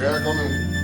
Okay, come in.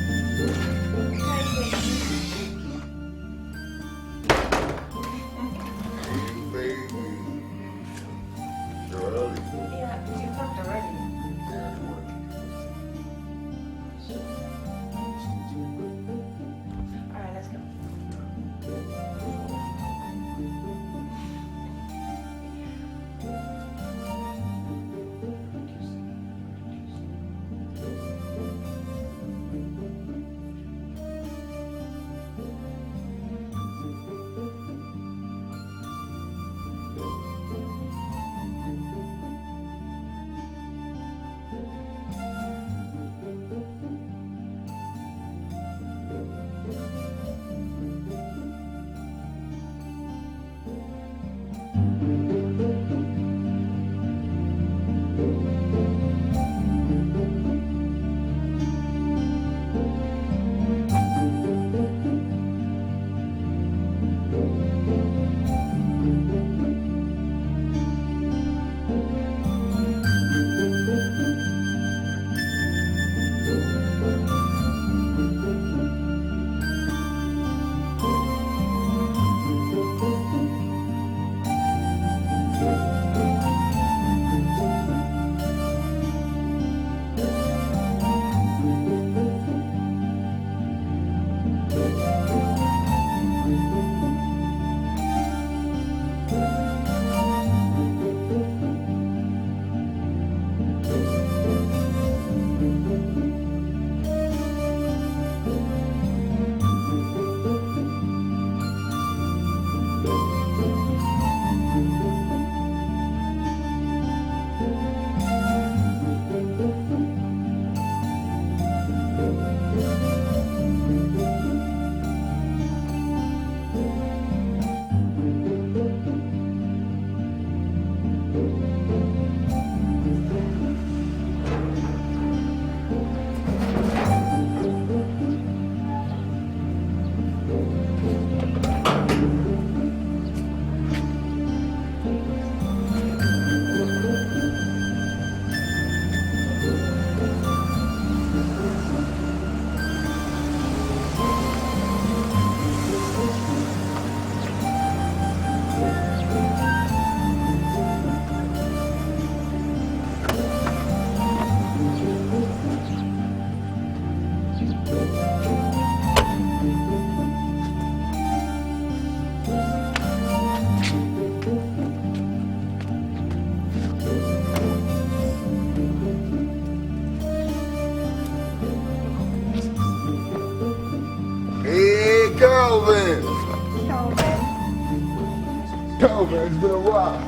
Calvin, it's been a while.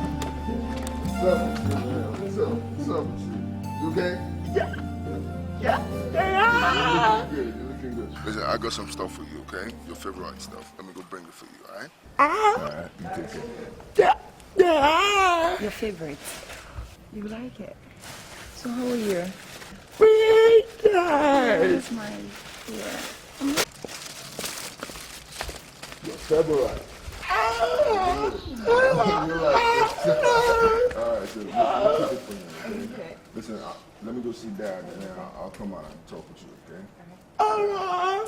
What's up with you? You okay? Yeah. You're looking good. Listen, I got some stuff for you, okay? Your favorite stuff. Let me go bring it for you, all right? All right, you take it. Your favorite. You like it. So how are you? That's mine. Yeah. Your favorite. Alright, so we'll take it from you, okay? Listen, let me go see Dad, and then I'll come out and talk with you, okay? Alright.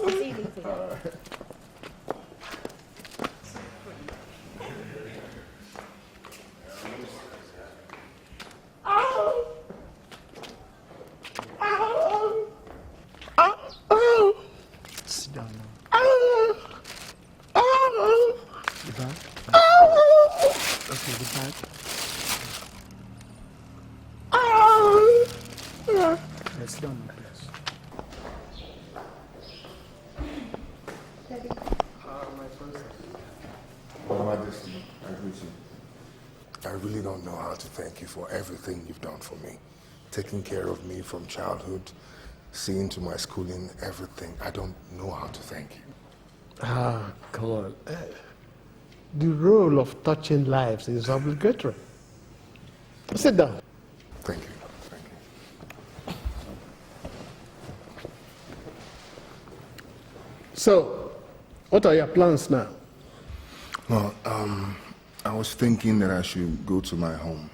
Sit down now. The bag? Okay, the bag. Let's sit down now, please. Daddy. Your Majesty, I greet you. I really don't know how to thank you for everything you've done for me. Taking care of me from childhood, seeing to my schooling, everything. I don't know how to thank you. Ah, come on. The role of touching lives is obligatory. Sit down. Thank you. So, what are your plans now? Well, I was thinking that I should go to my home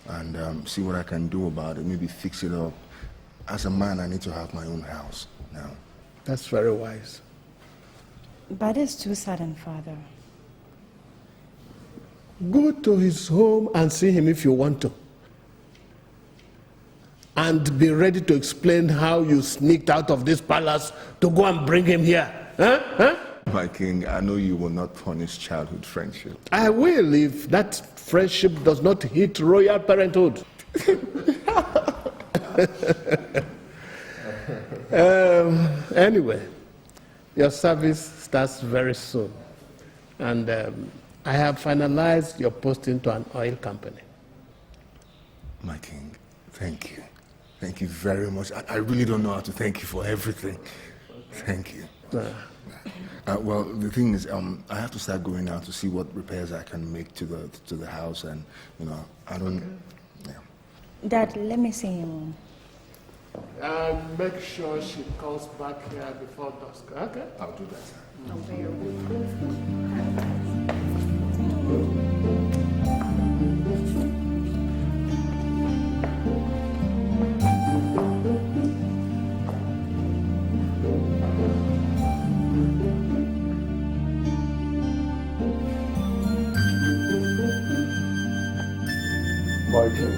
and see what I can do about it, maybe fix it up, As a man, I need to have my own house now. That's very wise. But it's too sudden, Father. Go to his home and see him if you want to. And be ready to explain how you sneaked out of this palace to go and bring him here. Huh? My king, I know you will not punish childhood friendship. I will if that friendship does not hit royal parenthood. Anyway, your service starts very soon. And I have finalized your posting to an oil company. My king, thank you. Thank you very much. I really don't know how to thank you for everything. Thank you. Well, the thing is, I have to start going out to see what repairs I can make to the house, and I don't. Yeah. Dad, let me see him. And make sure she comes back here before dusk. Okay? I'll do that. My king,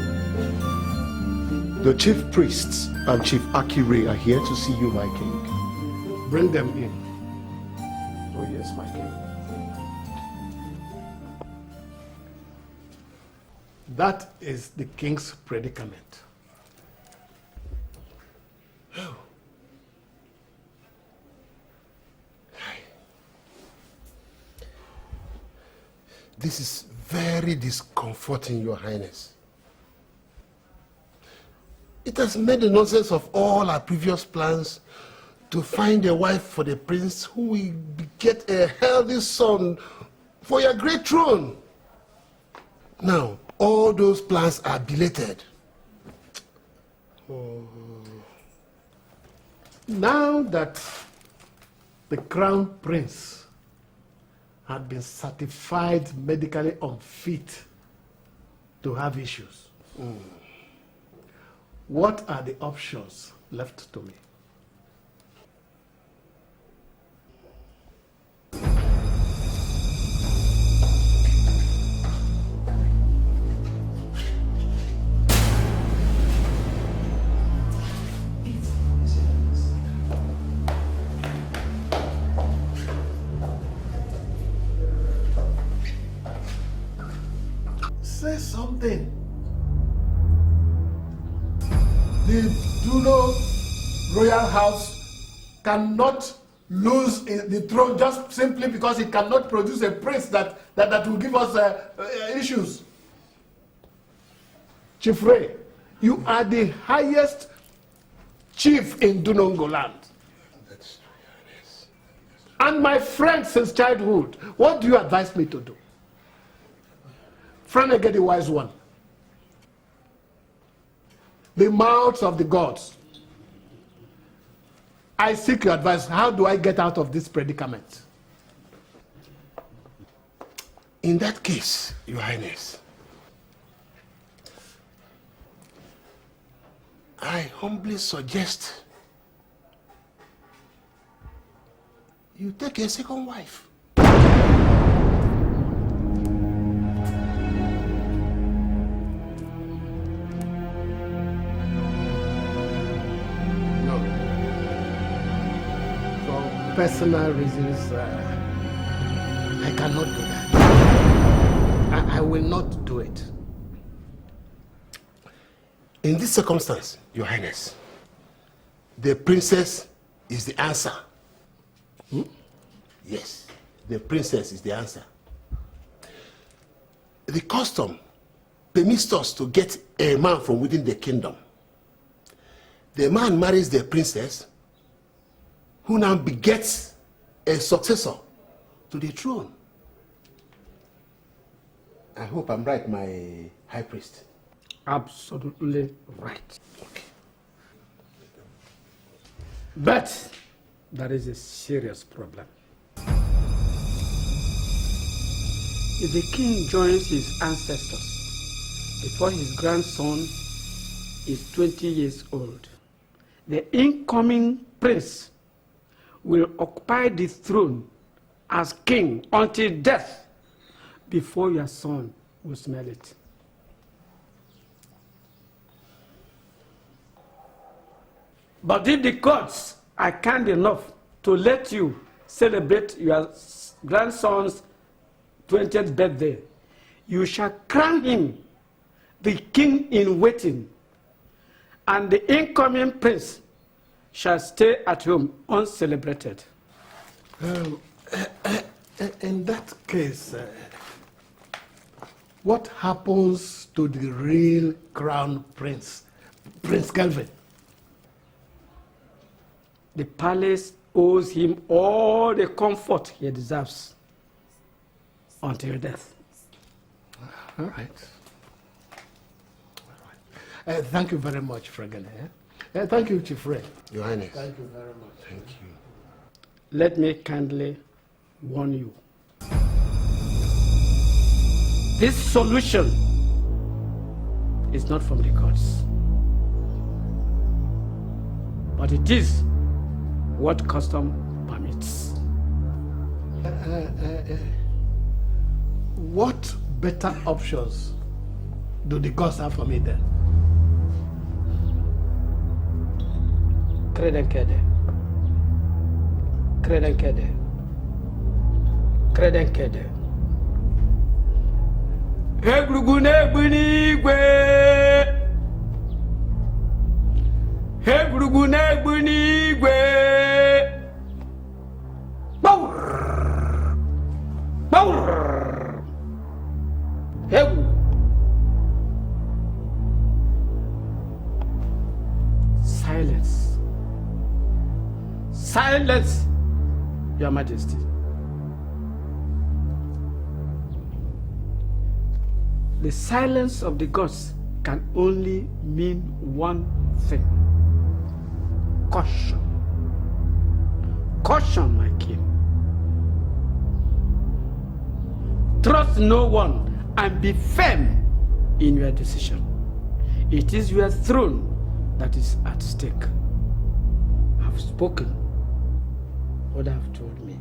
the chief priests and Chief Akire are here to see you, my king. Bring them in. Oh yes, my king. That is the king's predicament. Oh. This is very discomforting, Your Highness. It has made the nonsense of all our previous plans to find a wife for the prince who will get a healthy son for your great throne. Now, all those plans are belated. Oh. Now that the crown prince had been certified medically unfit to have issues, what are the options left to me? Say something. The Duno royal house cannot lose the throne just simply because it cannot produce a prince that will give us issues. Chief Ray, you are the highest chief in Dunongo land. That's true, yes. And my friend since childhood. What do you advise me to do? Friend, get the wise one. The mouths of the gods. I seek your advice. How do I get out of this predicament? In that case, Your Highness, I humbly suggest you take a second wife. Personal reasons, I cannot do that. I will not do it. In this circumstance, Your Highness, the princess is the answer. Yes, the princess is the answer. The custom permits us to get a man from within the kingdom. The man marries the princess, who now begets a successor to the throne. I hope I'm right, my high priest. Absolutely right. Okay. But there is a serious problem. If the king joins his ancestors before his grandson is 20 years old, the incoming prince will occupy the throne as king until death before your son will smell it. But if the gods are kind enough to let you celebrate your grandson's 20th birthday, you shall crown him the king in waiting, and the incoming prince shall stay at home uncelebrated. In that case, what happens to the real crown prince, Prince Kelvin? The palace owes him all the comfort he deserves until death. All right. Thank you very much, Fregane. Thank you, Chief Ray. Your Highness. Thank you very much. Thank you. Let me kindly warn you. This solution is not from the gods, but it is what custom permits. What better options do the gods have for me then? Credenkede. Credenkede. Credenkede. Hegrugune bunigwe. Hegrugune bunigwe. Baur. Baur. Hegu. Silence. Silence, Your Majesty. The silence of the gods can only mean one thing. Caution. Caution, my king. Trust no one and be firm in your decision. It is your throne that is at stake. I've spoken what I've told me.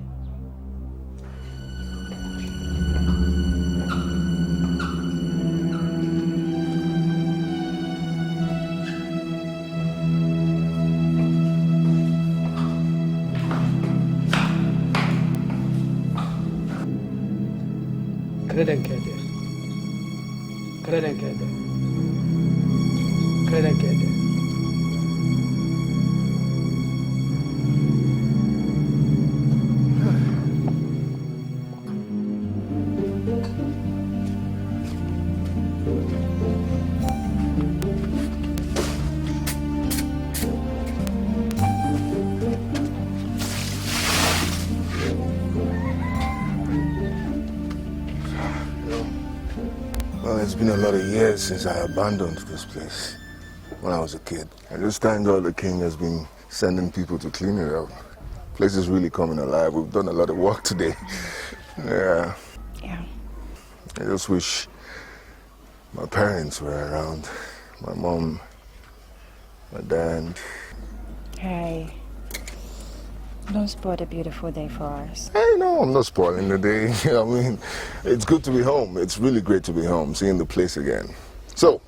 Credenkede. Credenkede. Credenkede. It's been a lot of years since I abandoned this place when I was a kid. I just thank God the king has been sending people to clean it up. The place is really coming alive. We've done a lot of work today. Yeah. Yeah. I just wish my parents were around. My mom, my dad. Hey, don't spoil the beautiful day for us. Hey, no, I'm not spoiling the day. I mean, it's good to be home. It's really great to be home, seeing the place again. So,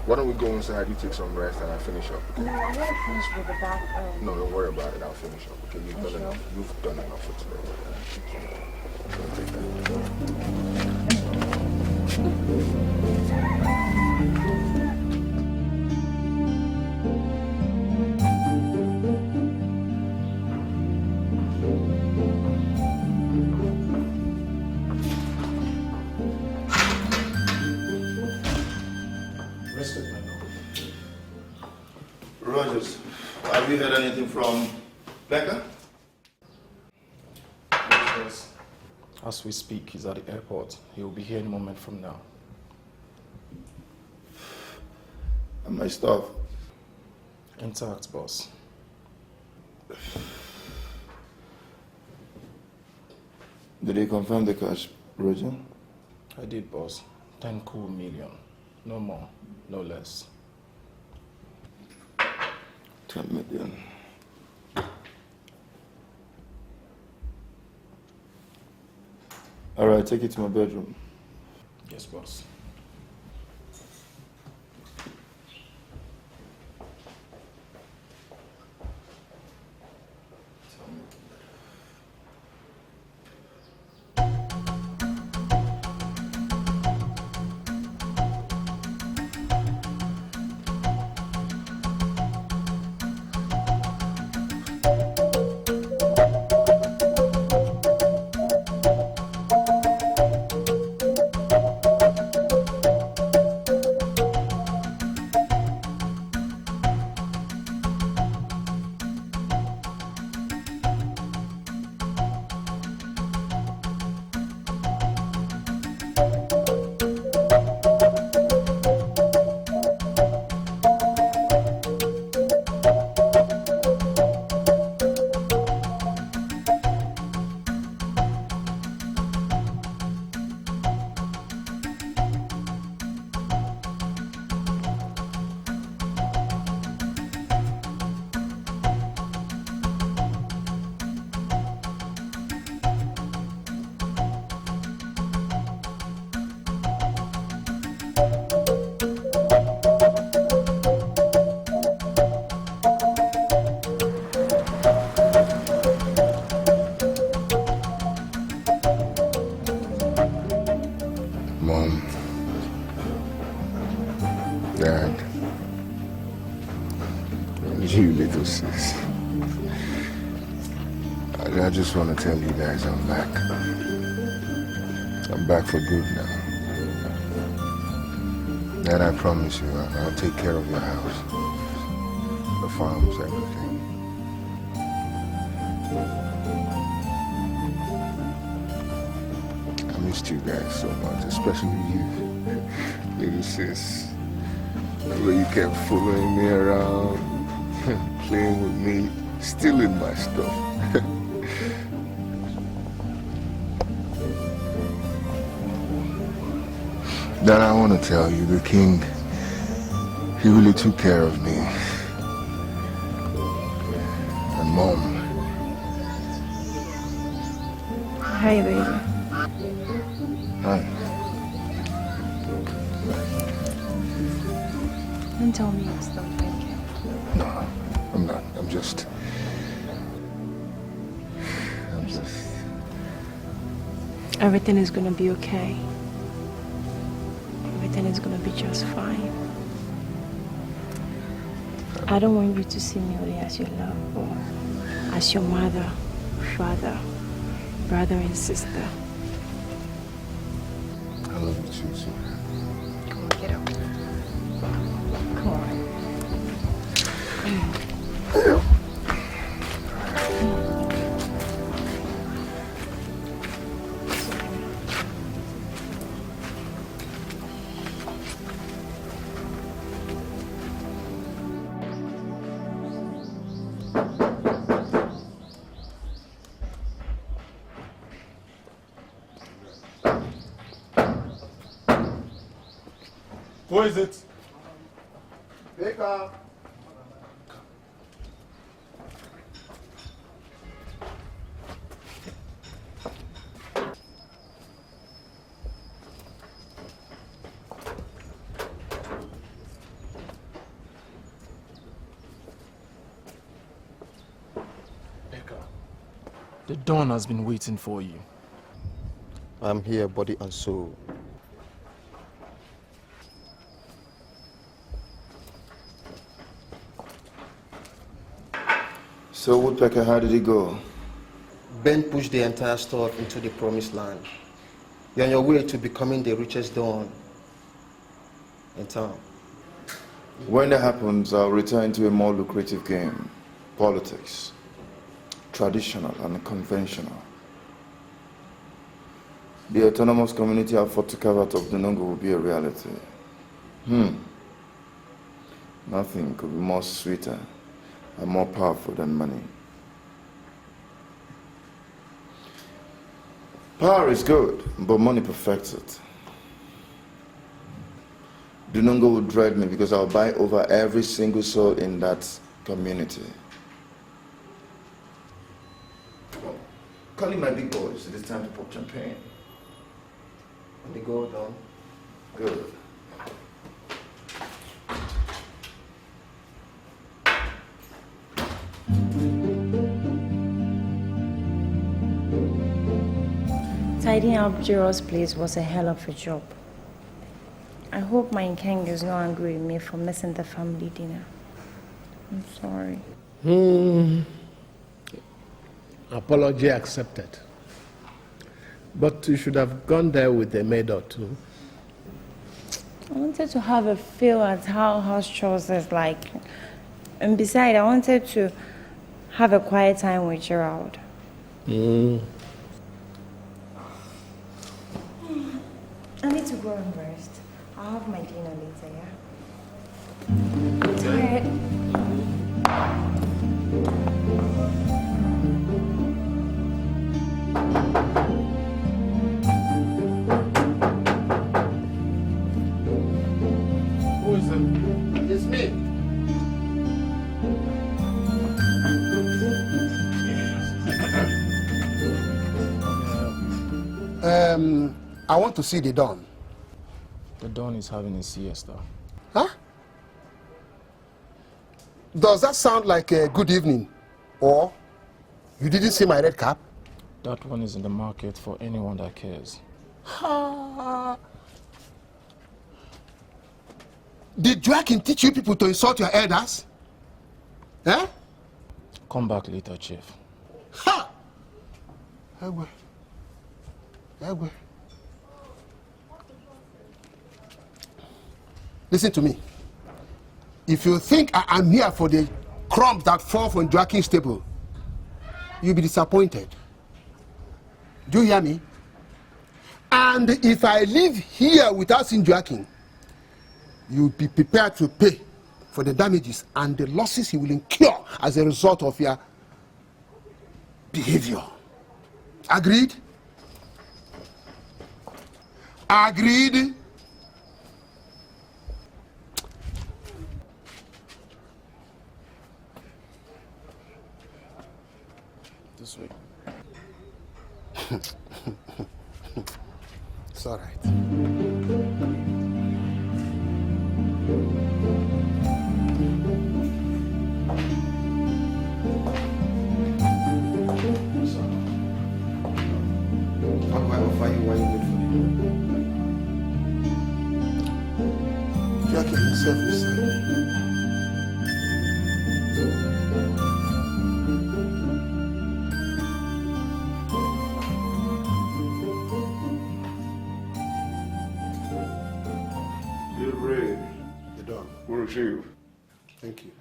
why don't we go inside, you take some rest, and I finish up, okay? No, I'm not finished with the back. No, don't worry about it. I'll finish up, okay? You've done enough. You've done enough for today. Don't take that. Rogers, have you heard anything from Becca? Yes. As we speak, he's at the airport. He will be here any moment from now. And my stuff? Intact, boss. Did they confirm the cash, Roger? I did, boss. 10 cool million. No more, no less. 10 million. All right, take it to my bedroom. Yes, boss. Mom, Dad, and you little sis. I just want to tell you guys I'm back. I'm back for good now. Dad, I promise you, I'll take care of your house, the farms, everything. I missed you guys so much, especially you, little sis. The way you kept following me around, playing with me, stealing my stuff. Then I want to tell you, the king, he really took care of me. And Mom. Hi, baby. Hi. Don't tell me you're still drinking. No, I'm not. I'm just... Everything is gonna be okay. Everything is gonna be just fine. I don't want you to see me only as your love or as your mother, father, brother and sister. I love you too, sweetheart. Come on, get up. Come on. Who is it? Baker. The Dawn has been waiting for you. I'm here, body and soul. So, Woodpecker, how did it go? Ben pushed the entire stuff into the promised land. You're on your way to becoming the richest Dawn in town. When that happens, I'll return to a more lucrative game. Politics. Traditional and conventional. The autonomous community I've fought to carve out of Dunongo will be a reality. Nothing could be more sweeter and more powerful than money. Power is good, but money perfects it. Dunongo will dread me because I'll buy over every single soul in that community. Well, calling my big boys, it is time to pop champagne. On the go, Don. Good. Tidying up Gerald's place was a hell of a job. I hope my king is not angry with me for missing the family dinner. I'm sorry. Apology accepted. But you should have gone there with a maid or two. I wanted to have a feel at how house chores is like. And besides, I wanted to have a quiet time with Gerald. I need to go and rest. I'll have my dinner later, yeah? I'm tired. Who is it? It's me. I want to see the Don. The Don is having a siesta. Huh? Does that sound like a good evening? Or you didn't see my red cap? That one is in the market for anyone that cares. Did Joakim teach you people to insult your elders? Eh? Come back later, Chief. Ha! Egwe. Listen to me. If you think I am here for the crumbs that fall from Joakim's table, you'll be disappointed. Do you hear me? And if I leave here without seeing Joakim, you'll be prepared to pay for the damages and the losses he will incur as a result of your behavior. Agreed? Agreed? This way. It's all right. How do I offer you while you wait for the Joakim himself is the Don. Good to see you. Thank you.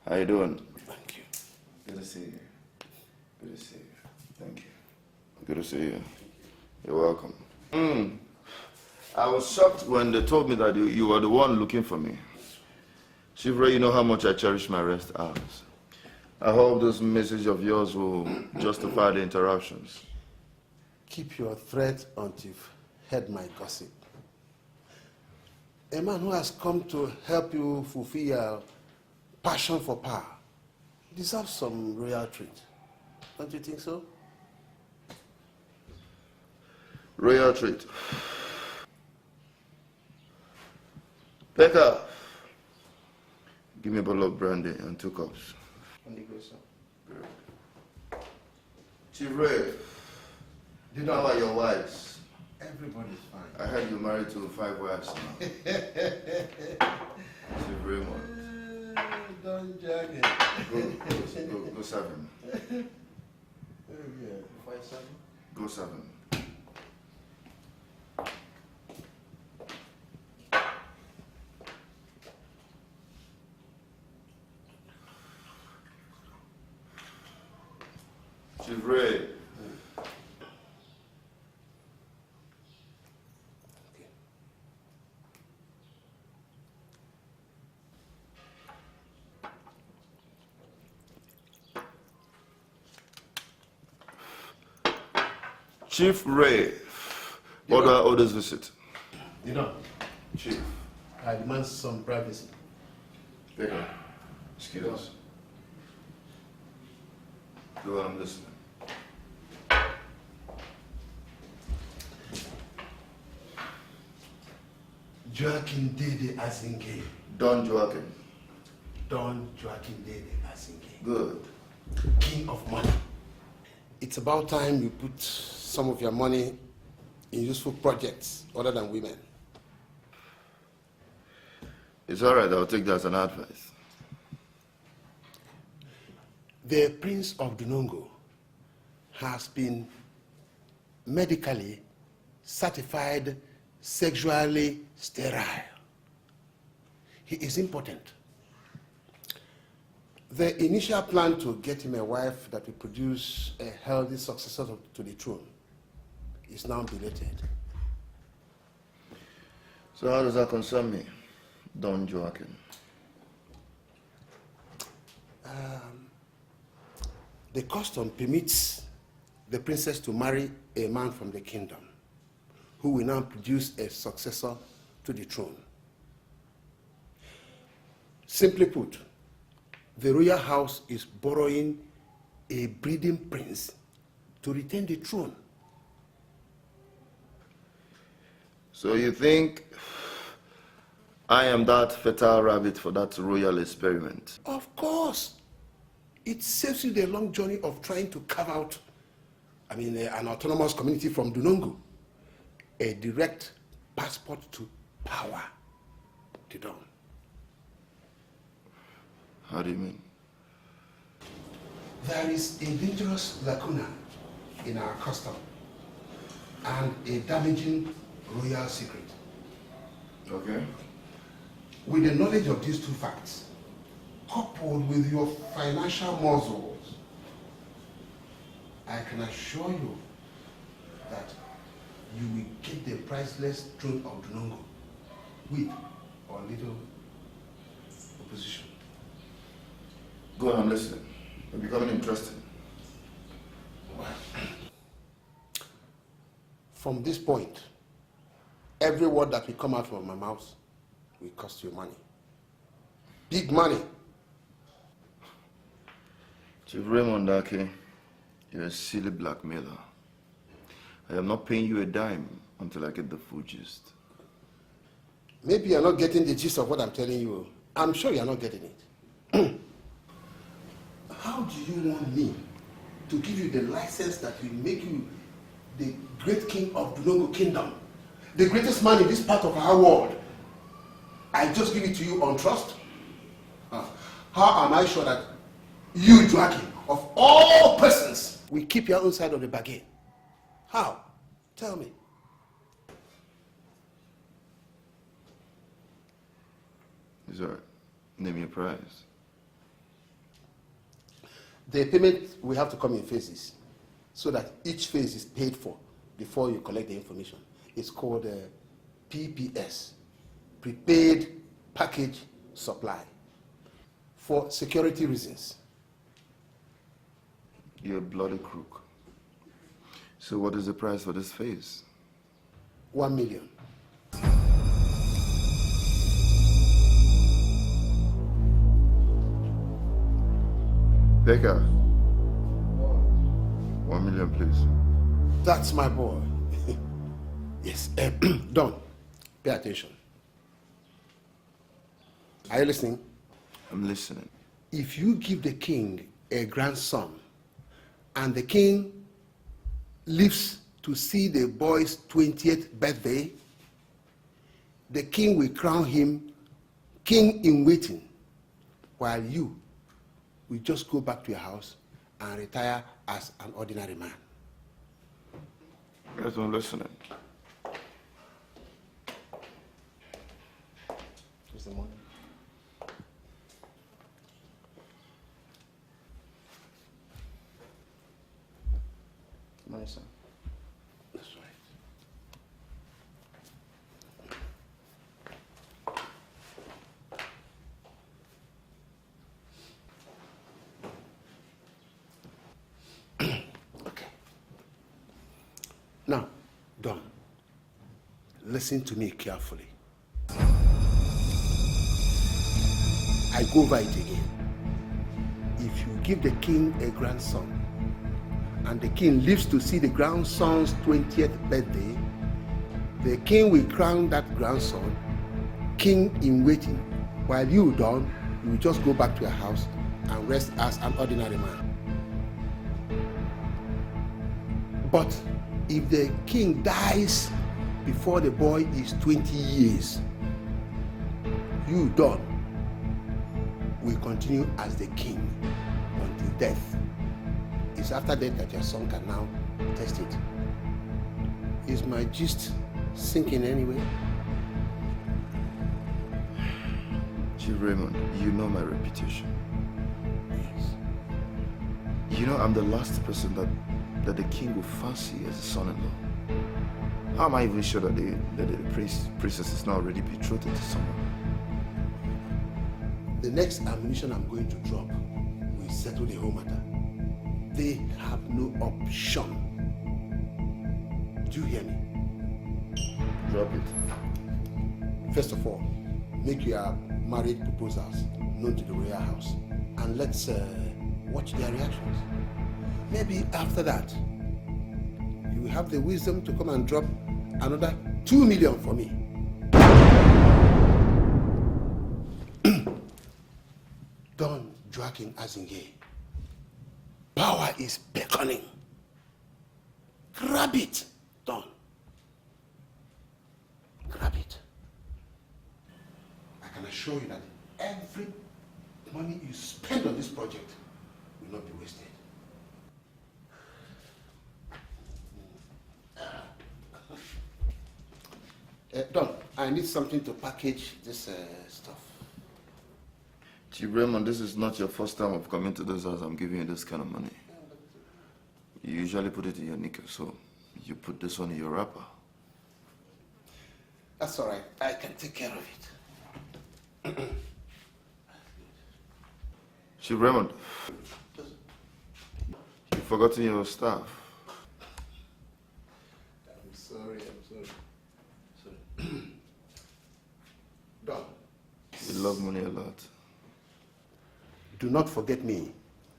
How you doing? Thank you. Good to see you. Good to see you. Thank you. Good to see you. You're welcome. I was shocked when they told me that you were the one looking for me. Chief Ray, you know how much I cherish my rest hours. I hope this message of yours will justify the interruptions. Keep your threat until you've heard my gossip. A man who has come to help you fulfill your passion for power deserves some royal treat. Don't you think so? Royal treat. Becca, give me a bottle of brandy and 2 cups. on the go, sir. Good. Chief Ray, how are your wives? Everybody's fine. I heard you married to 5 wives now. Chief Raymond. Don't jag it. Go serve him. Yeah. Go serve him. Chief Ray. Chief Ray, orders visit. You know, Chief. I demand some privacy. Becca, Excuse us. Go on, I'm listening. Joakim Dede Azinke. Don Joakim. Don Joakim Dede Azinke. Good. King of money. It's about time you put some of your money in useful projects other than women. It's all right, I'll take that as an advice. The Prince of Dunongo has been medically certified sexually sterile. He is impotent. The initial plan to get him a wife that will produce a healthy successor to the throne is now belated. So how does that concern me, Don Joakim? The custom permits the princess to marry a man from the kingdom who will now produce a successor to the throne. Simply put, the royal house is borrowing a breeding prince to retain the throne. So you think I am that fertile rabbit for that royal experiment? Of course. It saves you the long journey of trying to carve out, an autonomous community from Dunongo. A direct passport to power. To Don. How do you mean? There is a dangerous lacuna in our custom and a damaging royal secret. Okay. With the knowledge of these two facts, coupled with your financial muscles, I can assure you that you will get the priceless throne of Dunongo with or little opposition. Go on, I'm listening. It's becoming interesting. From this point, every word that will come out from my mouth will cost you money. Big money. Chief Raymond Ake, you're a silly blackmailer. I am not paying you a dime until I get the full gist. Maybe you're not getting the gist of what I'm telling you. I'm sure you're not getting it. How do you want me to give you the license that will make you the great king of Dunongo Kingdom, the greatest man in this part of our world? I just give it to you on trust? How am I sure that you, Joakim, of all persons, will keep your own side of the bargain? How? Tell me. Is that name your price? The payment will have to come in phases so that each phase is paid for before you collect the information. It's called PPS, Prepaid Package Supply, for security reasons. You're a bloody crook. So what is the price for this phase? 1 million. Baker. 1 million, please. That's my boy. Yes. Don, pay attention. Are you listening? I'm listening. If you give the king a grandson and the king lives to see the boy's 20th birthday, the king will crown him king in waiting, while you will just go back to your house and retire as an ordinary man. Yes, I'm listening. Here's the money. Money, sir. That's right. Okay. Now, Don, listen to me carefully. I go over it again. give the king a grandson, and the king lives to see the grandson's 20th birthday, the king will crown that grandson king in waiting, while you, Don, you will just go back to your house and rest as an ordinary man. But if the king dies before the boy is 20 years, you, Don, will continue as the king until death. It's after death that your son can now test it. Is my gist sinking anyway? Chief Raymond, you know my reputation. Yes. You know I'm the last person that the king will fancy as a son-in-law. How am I even sure that the princess is not already betrothed to someone? The next ammunition I'm going to drop will settle the whole matter. They have no option. Do you hear me? Drop it. First of all, make your marriage proposals known to the royal house, and let's watch their reactions. Maybe after that, you will have the wisdom to come and drop another 2 million for me. Don Joakim Azinge, power is beckoning. Grab it, Don. Grab it. I can assure you that every money you spend on this project will not be wasted. Don, I need something to package this stuff. Chief Raymond, this is not your first time of coming to this house. I'm giving you this kind of money. You usually put it in your knicker, so you put this one in your wrapper. That's all right. I can take care of it. Chief Raymond, you've forgotten your staff. I'm sorry. Don. You love money a lot. Do not forget me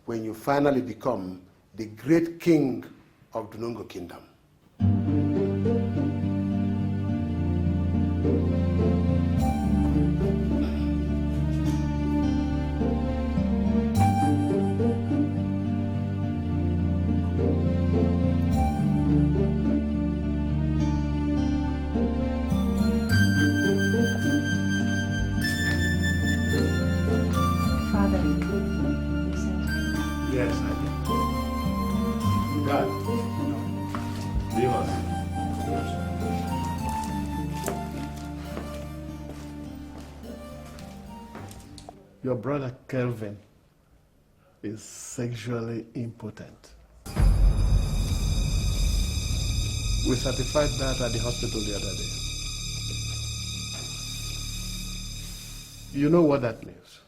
when you finally become the great king of the Nongo Kingdom. Your brother Kelvin is sexually impotent. We certified that at the hospital the other day. You know what that means?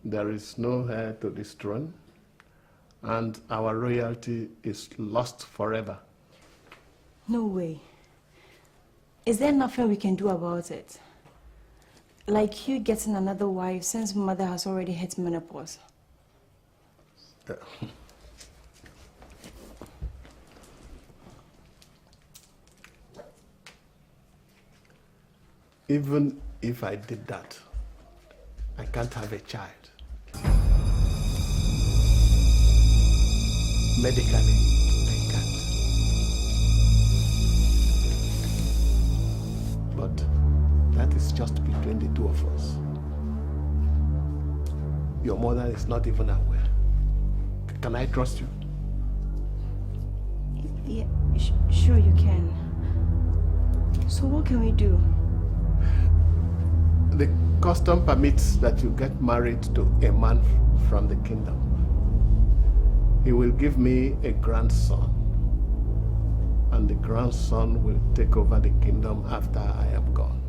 There is no heir to this throne, and our royalty is lost forever. No way. Is there nothing we can do about it? Like you getting another wife since mother has already hit menopause. Even if I did that, I can't have a child. Medically, I can't. But that is just between the two of us. Your mother is not even aware. Can I trust you? Yeah, sure you can. So what can we do? The custom permits that you get married to a man from the kingdom. He will give me a grandson, and the grandson will take over the kingdom after I am gone.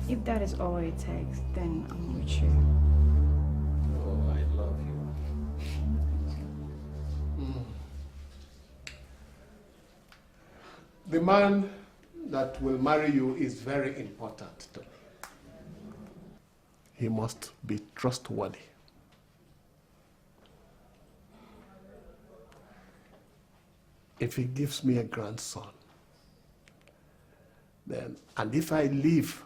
If that is all it takes, then I'm with you. Oh, I love you. The man that will marry you is very important to me. he must be trustworthy. If he gives me a grandson, then, and if I live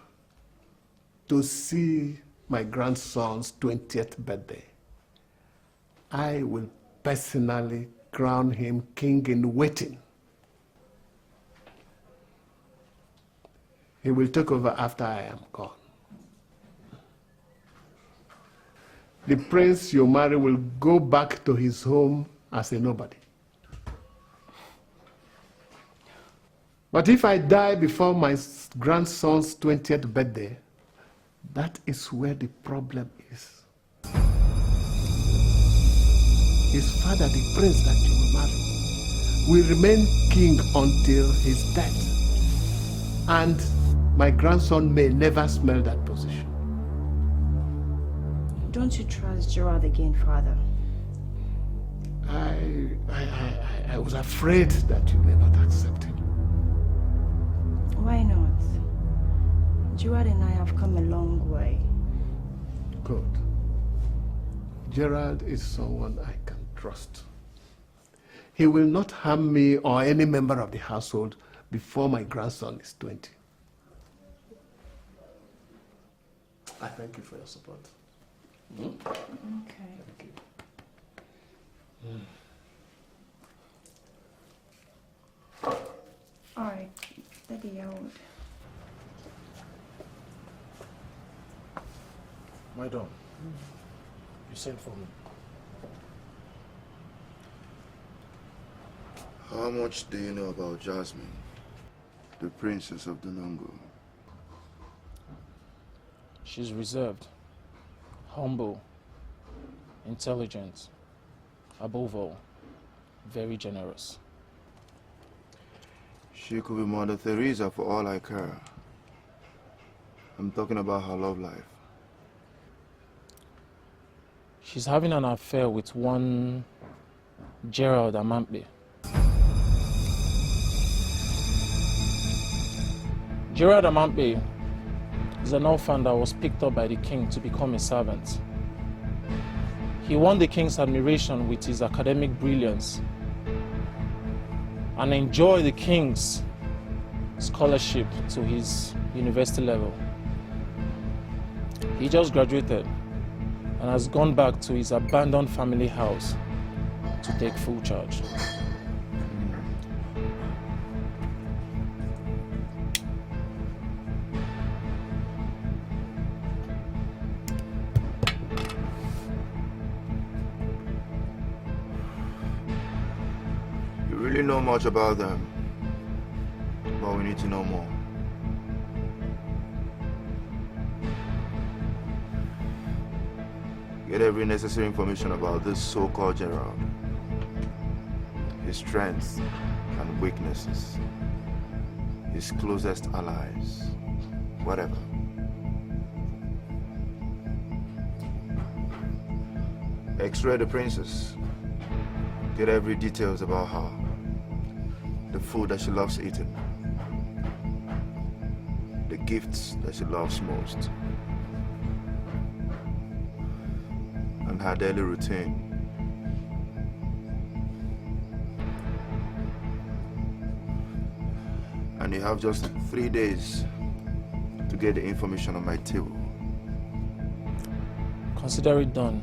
to see my grandson's 20th birthday, I will personally crown him king in waiting. He will take over after I am gone. The prince you marry will go back to his home as a nobody. But if I die before my grandson's 20th birthday, that is where the problem is. His father, the prince that you will marry, will remain king until his death. And my grandson may never smell that position. Don't you trust Gerald again, Father? I was afraid that you may not accept him. Why not? Gerald and I have come a long way. Good. Gerald is someone I can trust. He will not harm me or any member of the household before my grandson is 20. I thank you for your support. Okay. Thank you. All right, Daddy, I would. Madam, you sent for me. How much do you know about Jasmine, the princess of the Nongo? She's reserved, humble, intelligent, above all, very generous. She could be Mother Teresa for all I care. I'm talking about her love life. She's having an affair with one Gerald Amampe. Gerald Amampe is an orphan that was picked up by the king to become a servant. He won the king's admiration with his academic brilliance and enjoyed the king's scholarship to his university level. He just graduated and has gone back to his abandoned family house to take full charge. You really know much about them, but we need to know more. Get every necessary information about this so-called Gerald, his strengths and weaknesses, his closest allies, whatever. X-ray the princess. Get every details about her, the food that she loves eating, the gifts that she loves most, and her daily routine. And you have just 3 days to get the information on my table. Consider it done,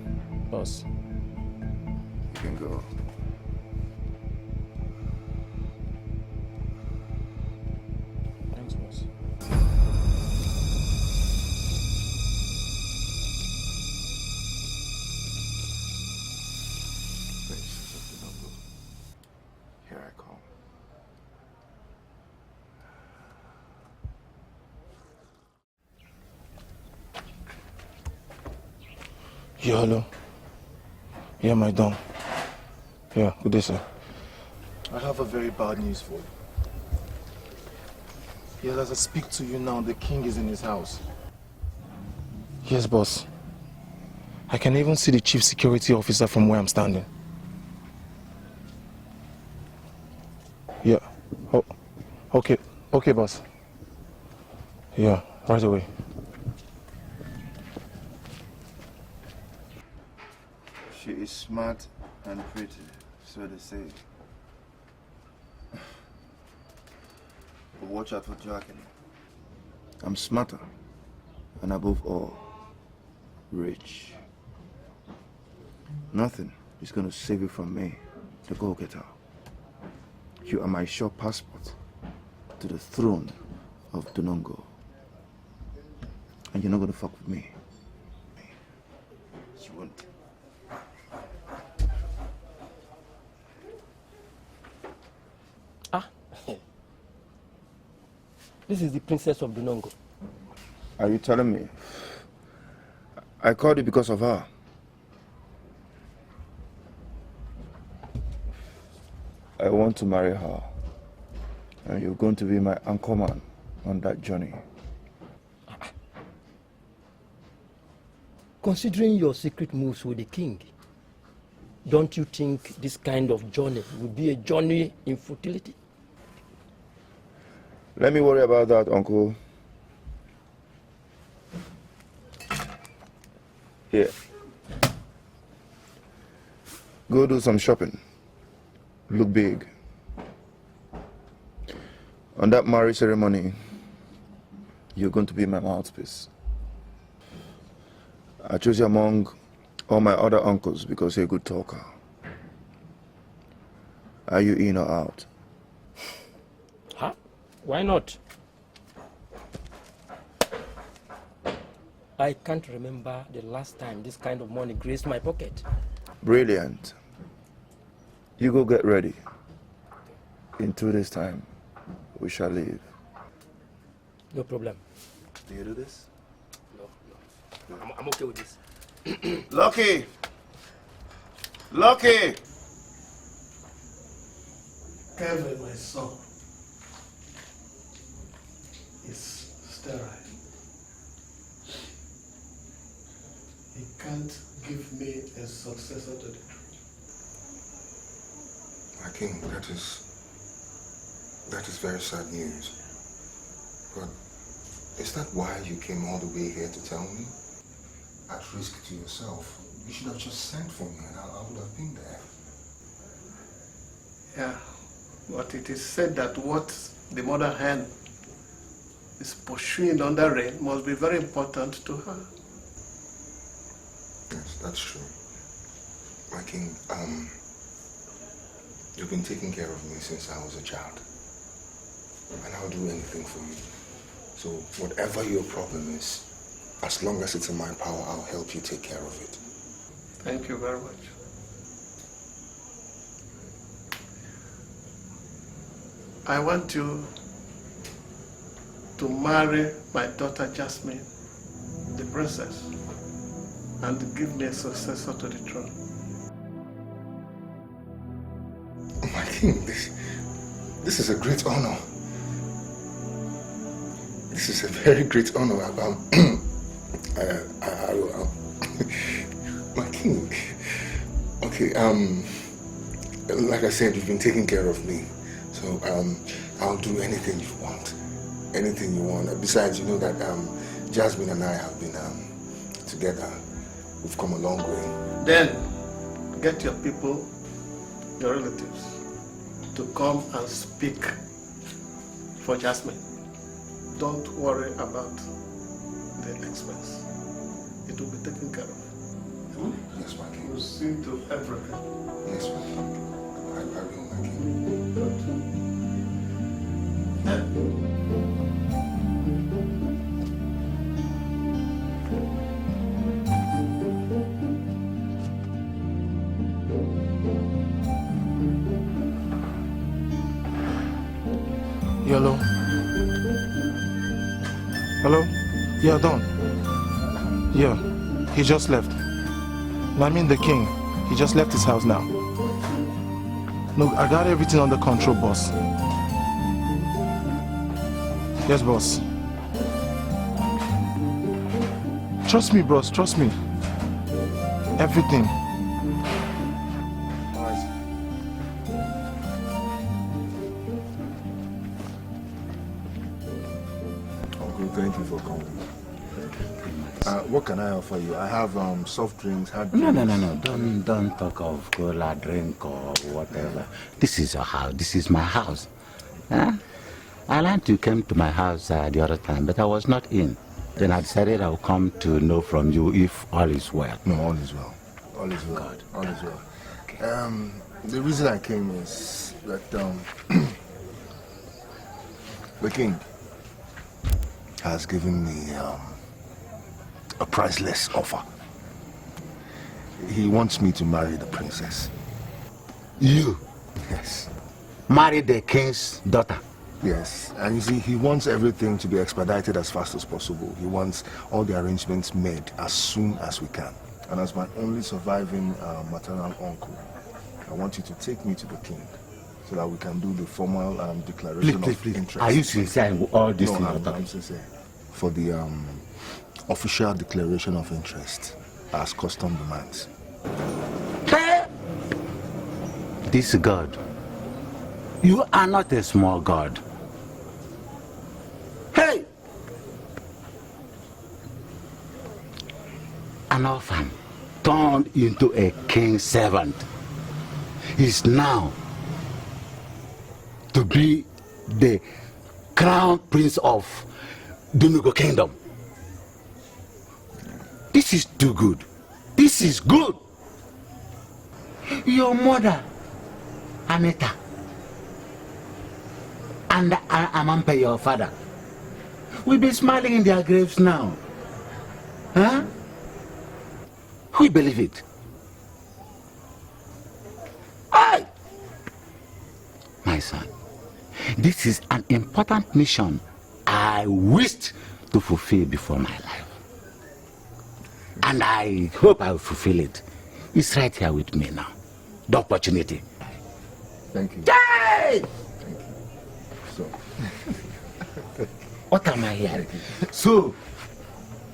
boss. You can go. Thanks, boss. Princess of the Nongo. Here I come. Yeah, hello. Yeah, my Don. Yeah, good day, sir. I have a very bad news for you. Yes, as I speak to you now, the king is in his house. Yes, boss. I can even see the chief security officer from where I'm standing. Yeah. Oh, okay. Okay, boss. Yeah, right away. is smart and pretty, so they say. But watch out for Joakim. I'm smarter, and above all, rich. Nothing is going to save you from me, the go-getter. You are my sure passport to the throne of Dunongo. And you're not going to fuck with me. You won't. Ah. This is the princess of Dunongo. Are you telling me? I called you because of her. I want to marry her. And you're going to be my anchorman on that journey. Considering your secret moves with the king, don't you think this kind of journey would be a journey in futility? Let me worry about that, uncle. Here. Go do some shopping. Look big. On that marriage ceremony, you're going to be my mouthpiece. I chose you among all my other uncles because you're a good talker. Are you in or out? Huh? Why not? I can't remember the last time this kind of money graced my pocket. Brilliant. You go get ready. In 2 days' time, we shall leave. No problem. Do you do this? No. I'm okay with this. Lucky! Lucky! Kevin, my son, is sterile. He can't give me a successor to the throne. My king, that is very sad news. But is that why you came all the way here to tell me? At risk to yourself. You should have just sent for me and I would have been there. Yeah, but it is said that what the mother hen is pursuing under rain must be very important to her. Yes, that's true. My king, you've been taking care of me since I was a child. And I'll do anything for you. So whatever your problem is, as long as it's in my power, I'll help you take care of it. Thank you very much. I want you to marry my daughter Jasmine, the princess, and give me a successor to the throne. My king, this is a great honor. This is a very great honor. My king. Okay, like I said, you've been taking care of me. So I'll do anything you want. Anything you want. Besides, you know that Jasmine and I have been together. We've come a long way. Then get your people, your relatives, to come and speak for Jasmine. Don't worry about the expense. It will be taken care of. Yes, my king. We'll see to everything. Yes, my king. I will, my king. Good. Hello? Hello? Yeah, Don. Yeah, he just left. I mean the king. He just left his house now. No, I got everything under control, boss. Yes, boss. Trust me, boss. Trust me. Everything. Uncle, thank you for coming. What can I offer you? I have soft drinks, hard No. drinks. Don't talk of cola drink or whatever. This is your house. This is my house. Huh? I learned you came to my house the other time, but I was not in. Then I decided I would come to know from you if all is well. No, all is well. All is well. God. All is well. Okay. The reason I came is that the king has given me a priceless offer. He wants me to marry the princess. You? Yes. Marry the king's daughter? Yes. And you see, he wants everything to be expedited as fast as possible. He wants all the arrangements made as soon as we can. And as my only surviving maternal uncle, I want you to take me to the king so that we can do the formal declaration of interest. Are you sincere in all these things? No, I'm sincere. For the official declaration of interest, as custom demands. Hey! This God, you are not a small God. Hey! An orphan turned into a king's servant is now to be the crown prince of Dunugo Kingdom. This is too good. This is good. Your mother, Anita, and Amampe, your father, will be smiling in their graves now. Huh? We believe it. Aye. My son, this is an important mission I wished to fulfill before my life. And I hope I will fulfill it. It's right here with me now. The opportunity. Thank you. Yay! Thank you. So. What am I hearing? So,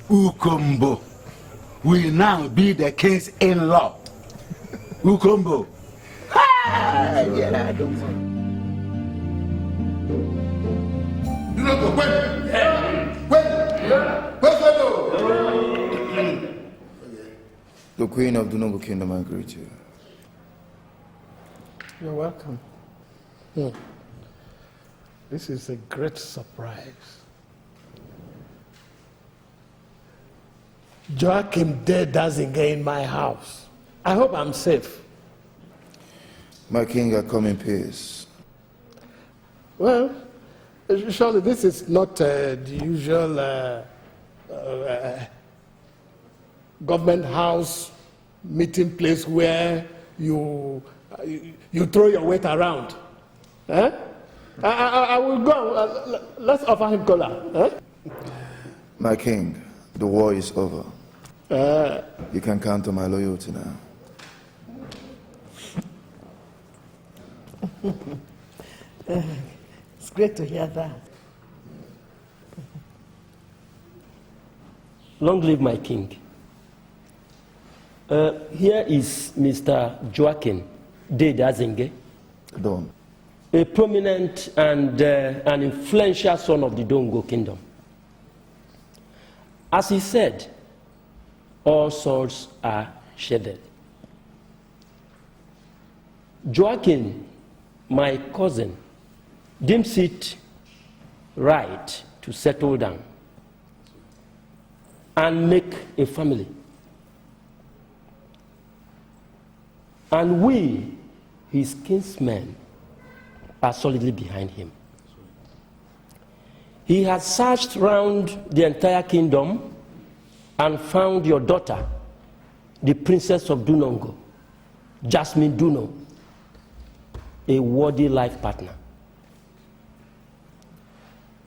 Ukombo will now be the king's in-law. Ukombo. Yeah, Do not go. Wait. The Queen of Dunogo Kingdom, I greet you. You're welcome. This is a great surprise. Joakim dead doesn't get in my house. I hope I'm safe. My king, I come in peace. Well, surely this is not the usual government house meeting place where you throw your weight around. Eh? I will go. Let's offer him cola. Eh? My king, the war is over. You can count on my loyalty now. It's great to hear that. Long live my king. Here is Mr. Joakim de Dazenge, Don. a prominent and an influential son of the Dongo Kingdom. As he said, all swords are sheathed. Joakim, my cousin, deems it right to settle down and make a family. And we, his kinsmen, are solidly behind him. He has searched round the entire kingdom and found your daughter, the princess of Dunongo, Jasmine Duno, a worthy life partner.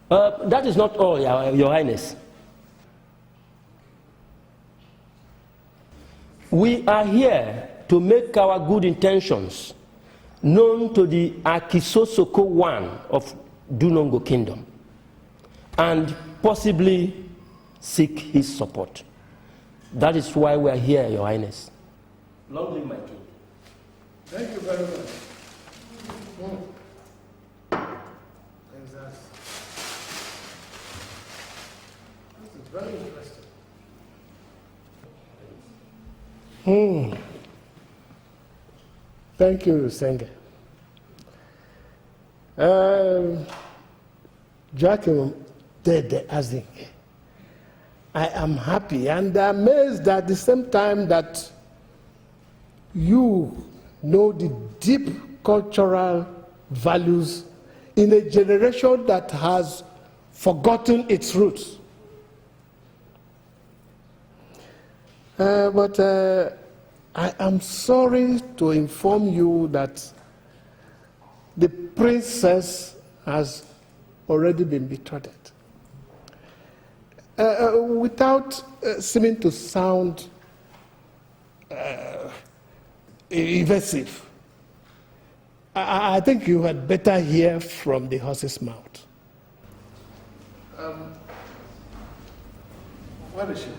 That is not all, Your Highness. We are here to make our good intentions known to the Akisosoko one of Dunongo Kingdom and possibly seek his support. That is why we are here, Your Highness. Long live my king. Thank you very much. Very interesting. Thank you, Senge. Joakim did as I am happy and amazed at the same time that you know the deep cultural values in a generation that has forgotten its roots. But I am sorry to inform you that the princess has already been betrothed. Without seeming to sound evasive, I think you had better hear from the horse's mouth. Where is she?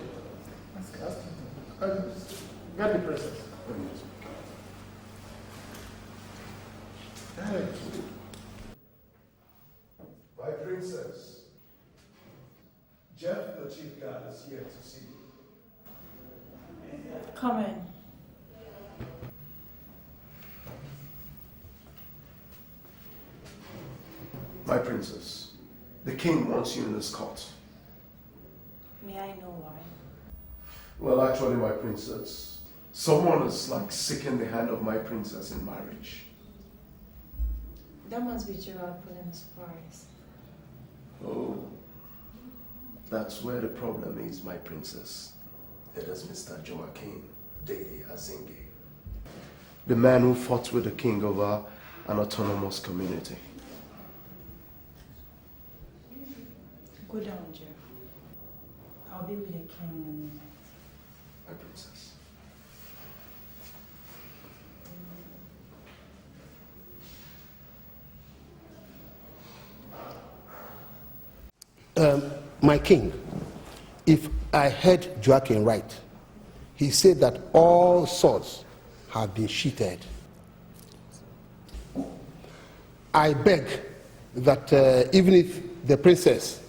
Get the princess. My princess, Jeff, the chief guard, is here to see you. Come in. My princess, the king wants you in his court. May I know why? Well, actually, my princess, someone is like seeking the hand of my princess in marriage. That must be Gerald pulling a surprise. Oh, that's where the problem is, my princess. It is Mr. Joakim Dede Azinge, the man who fought with the king over an autonomous community. Go down, Jeff. I'll be with the king in a minute. My princess. My king, if I heard Joakim right, he said that all swords have been sheathed. I beg that even if the princess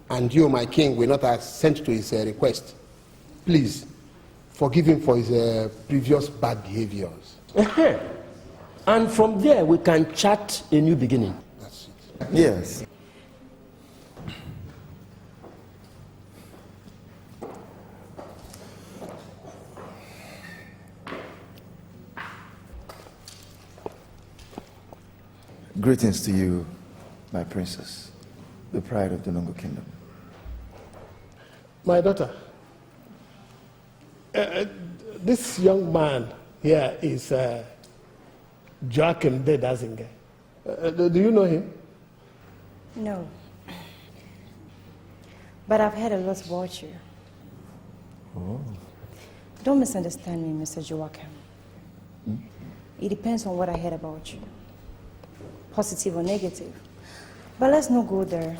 and you, my king, will not assent to his request, please forgive him for his previous bad behaviors. And from there, we can chart a new beginning. That's it. Yes. Greetings to you, my princess, the pride of the Nongo kingdom. My daughter, this young man here is Joakim Dede Azinge. Do you know him? No. But I've heard a lot about you. Oh. Don't misunderstand me, Mr. Joakim. It depends on what I heard about you. Positive or negative. But let's not go there.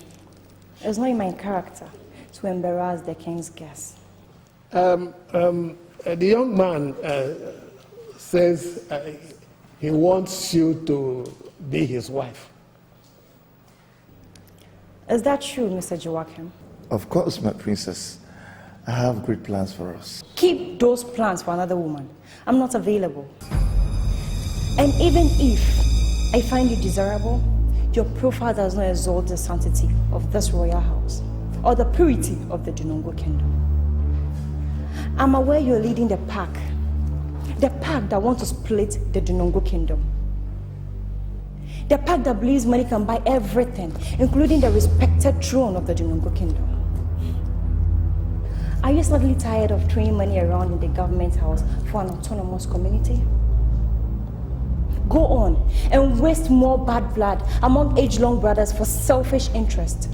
It's not in my character to embarrass the king's guests. The young man says he wants you to be his wife. Is that true, Mr. Joakim? Of course, my princess. I have great plans for us. Keep those plans for another woman. I'm not available. And even if I find you desirable, your profile does not exalt the sanctity of this royal house or the purity of the Dunongo kingdom. I'm aware you're leading the pack that wants to split the Dunongo kingdom. The pack that believes money can buy everything, including the respected throne of the Dunongo kingdom. Are you suddenly tired of throwing money around in the government house for an autonomous community? Go on and waste more bad blood among age-long brothers for selfish interest.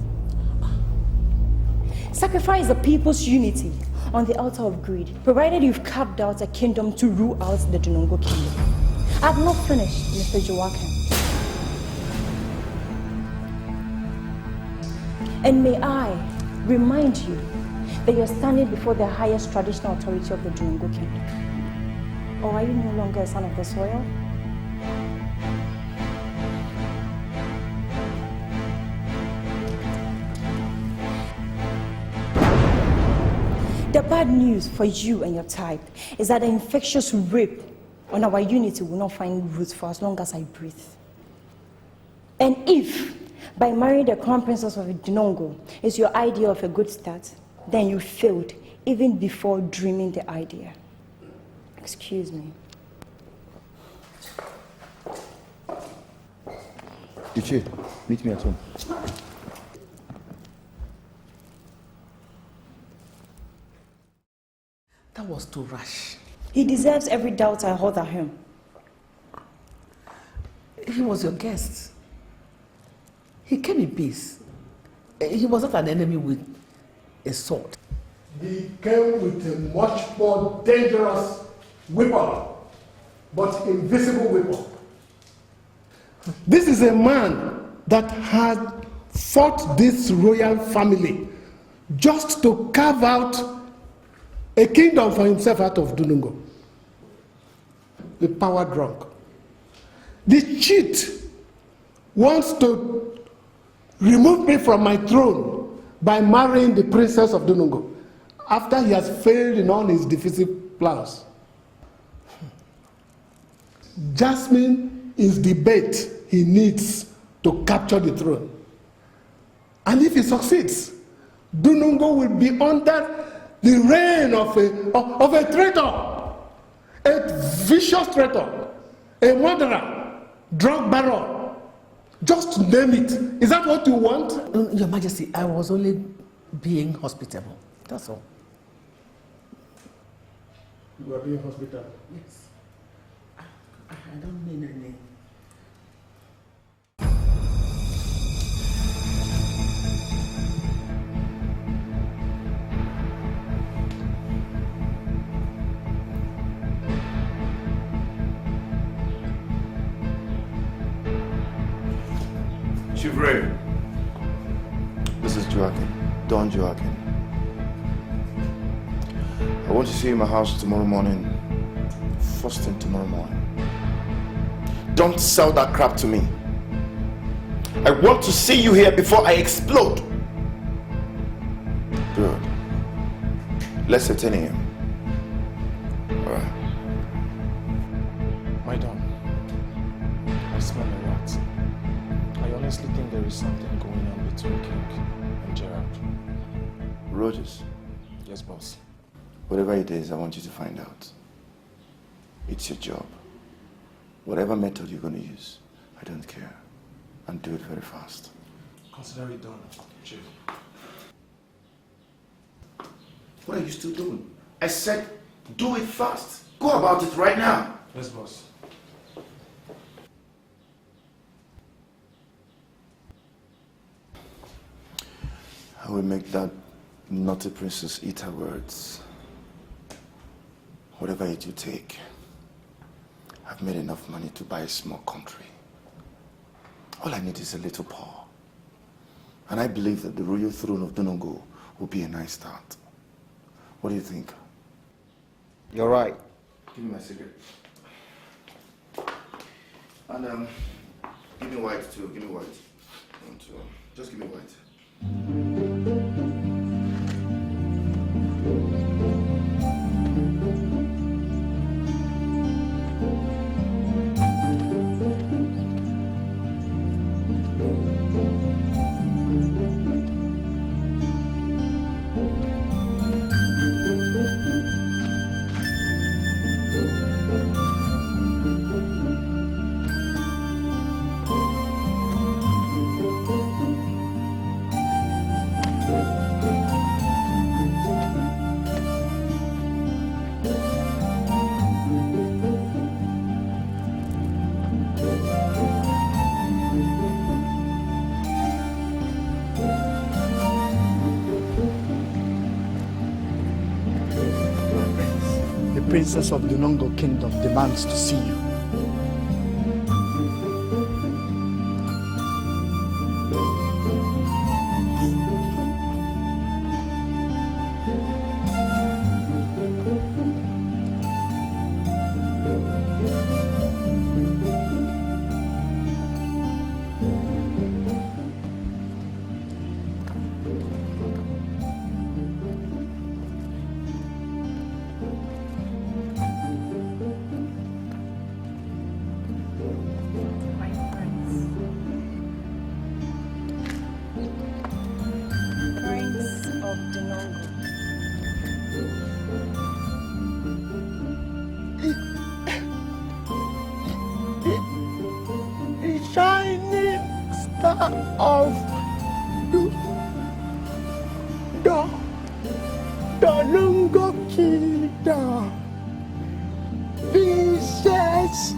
Sacrifice the people's unity on the altar of greed, provided you've carved out a kingdom to rule out the Dunongo kingdom. I've not finished, Mr. Joakim. And may I remind you that you're standing before the highest traditional authority of the Dunongo kingdom. Or are you no longer a son of the soil? The bad news for you and your type is that the infectious rape on our unity will not find roots for as long as I breathe. And if, by marrying the crown princess of Dinongo, is your idea of a good start, then you failed even before dreaming the idea. Excuse me. Ichi, meet me at home. That was too rash. He deserves every doubt I hold at him. He was your guest. He came in peace. He was not an enemy with a sword. He came with a much more dangerous weapon, but invisible weapon. This is a man that had fought this royal family just to carve out a kingdom for himself out of Dunungo. The power drunk. The cheat wants to remove me from my throne by marrying the princess of Dunungo after he has failed in all his defensive plans. Jasmine is the bait he needs to capture the throne. And if he succeeds, Dunungo will be under the reign of a traitor, a vicious traitor, a murderer, drug baron. Just name it. Is that what you want? Your Majesty, I was only being hospitable. That's all. You are being hospitable? Yes. I don't mean any. Chivray, this is Joakim, Don Joakim. I want to see you in my house tomorrow morning, first thing tomorrow morning. Don't sell that crap to me. I want to see you here before I explode. Good. Let's say 10 a.m. All right. My Don, I smell a rat. I honestly think there is something going on between King and Gerald. Rogers. Yes, boss. Whatever it is, I want you to find out. It's your job. Whatever method you're going to use, I don't care. And do it very fast. Consider it done, Chief. What are you still doing? I said, do it fast. Go about it right now. Yes, boss. I will make that naughty princess eat her words. Whatever it you take, I've made enough money to buy a small country. All I need is a little power. And I believe that the royal throne of Dunongo will be a nice start. What do you think? You're right. Give me my cigarette. And give me white too, give me white. Just give me white. The princess of the Nongo kingdom demands to see you. of the Nungo Kingdom. Princess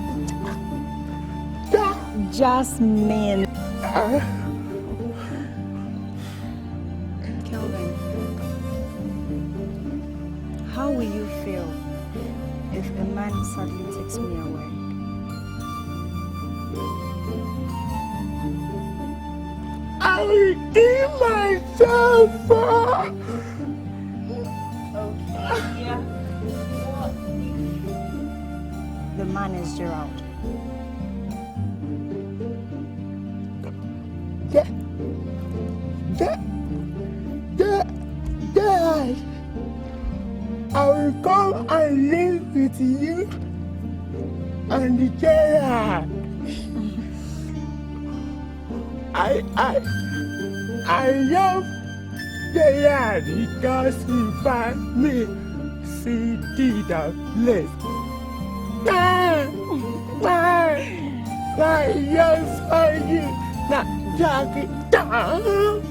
Jasmine. Kelvin, how will you feel if a man suddenly takes me away? I will kill myself. Yeah. The man is Gerald. Dad, I will come and live with you and Gerald. I love Gerald because he found me city that place. I just find you not talking down.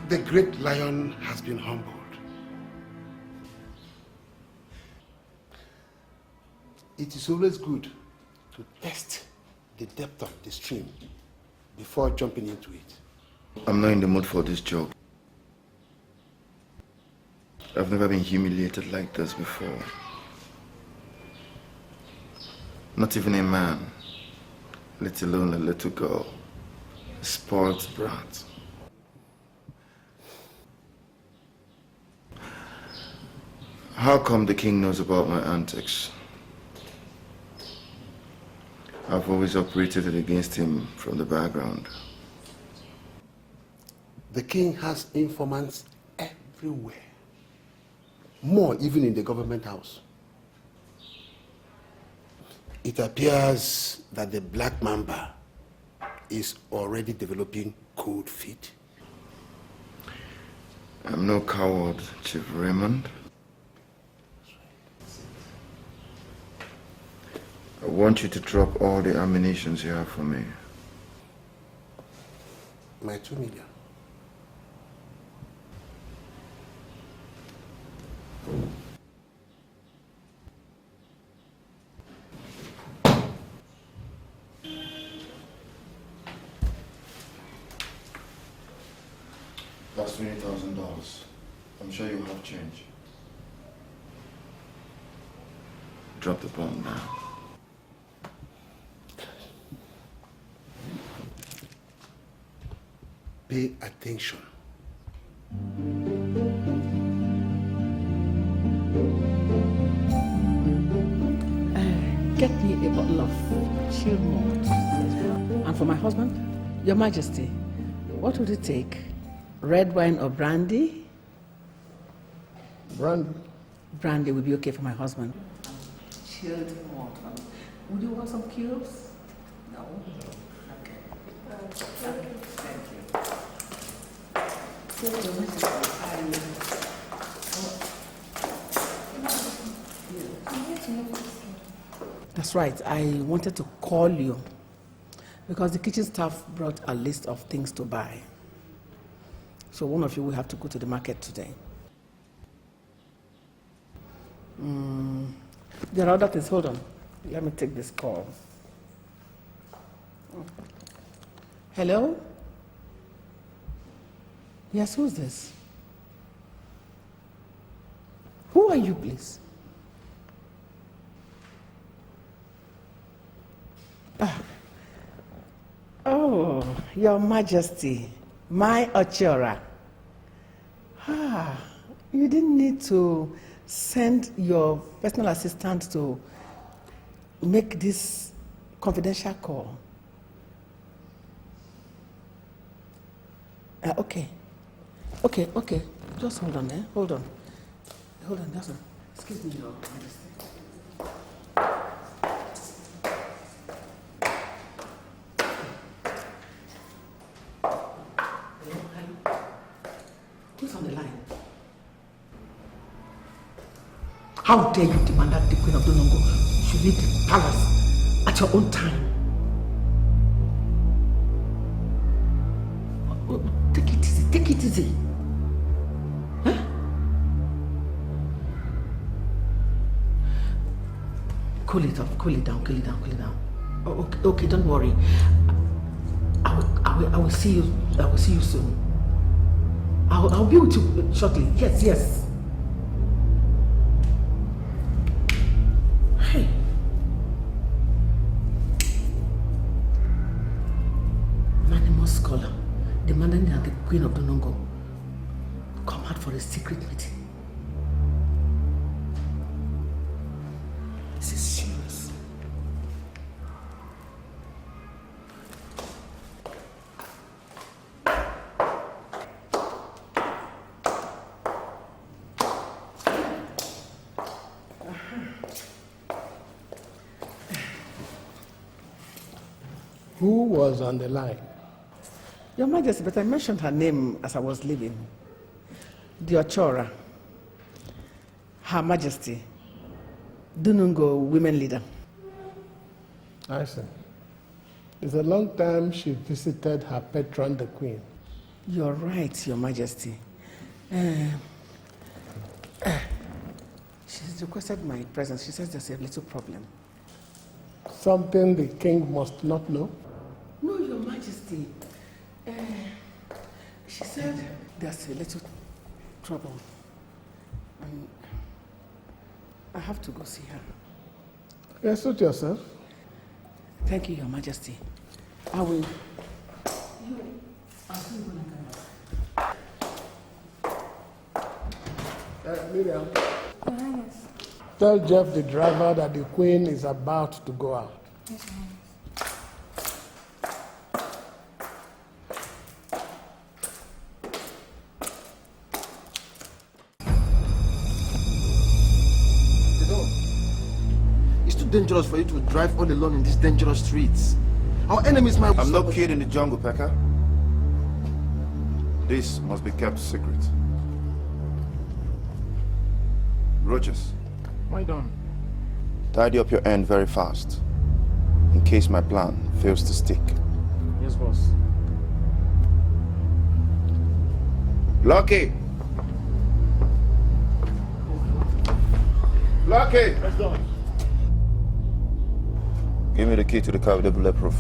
The great lion has been humbled. It is always good to test the depth of the stream before jumping into it. I'm not in the mood for this joke. I've never been humiliated like this before. Not even a man, let alone a little girl, a spoiled brat. How come the king knows about my antics? I've always operated against him from the background. The king has informants everywhere. More even in the government house. It appears that the Black Mamba is already developing cold feet. I'm no coward, Chief Raymond. I want you to drop all the ammunitions you have for me. My 2 million. That's $20,000. I'm sure you have change. Drop the bomb now. Pay attention. Get me a bottle of chilled malt. And for my husband, Your Majesty, what would it take? Red wine or brandy? Brandy. Brandy would be okay for my husband. Chilled malt. Would you want some cubes? No? Okay. Thank you. That's right. I wanted to call you because the kitchen staff brought a list of things to buy. So one of you will have to go to the market today. There are other things. Hold on. Let me take this call. Hello? Yes, who's this? Who are you, please? Oh, Your Majesty, my Ochora. You didn't need to send your personal assistant to make this confidential call. Okay. Just hold on, Hold on, just hold on. Excuse me, Your Majesty. Who's on the line? How dare you demand that the Queen of Donongo should leave the palace at your own time? Take it easy. Huh? Cool it down. Oh, okay, don't worry. I will see you soon. I'll be with you shortly. Yes. Hey. Anonymous scholar demanding that the Queen of Donongo come out for a secret meeting. This is serious. Who was on the line? Your Majesty, but I mentioned her name as I was leaving. The Ochora, Her Majesty, Donongo women leader. I see. It's a long time she visited her patron, the Queen. You're right, Your Majesty. She's requested my presence. She says there's a little problem. Something the king must not know? No, Your Majesty. She said there's a little trouble. And I have to go see her. Yes, suit yourself. Thank you, Your Majesty. I will. I'll see you when I come back. Miriam. Yes. Tell Jeff the driver that the Queen is about to go out. Yes, dangerous for you to drive all alone in these dangerous streets. Our enemies might... I'm not kid in the jungle, Pekka. This must be kept secret. Roaches. Why done? Tidy up your end very fast, in case my plan fails to stick. Yes, boss. Lucky! Lucky! Let's go. Give me the key to the car with the bulletproof.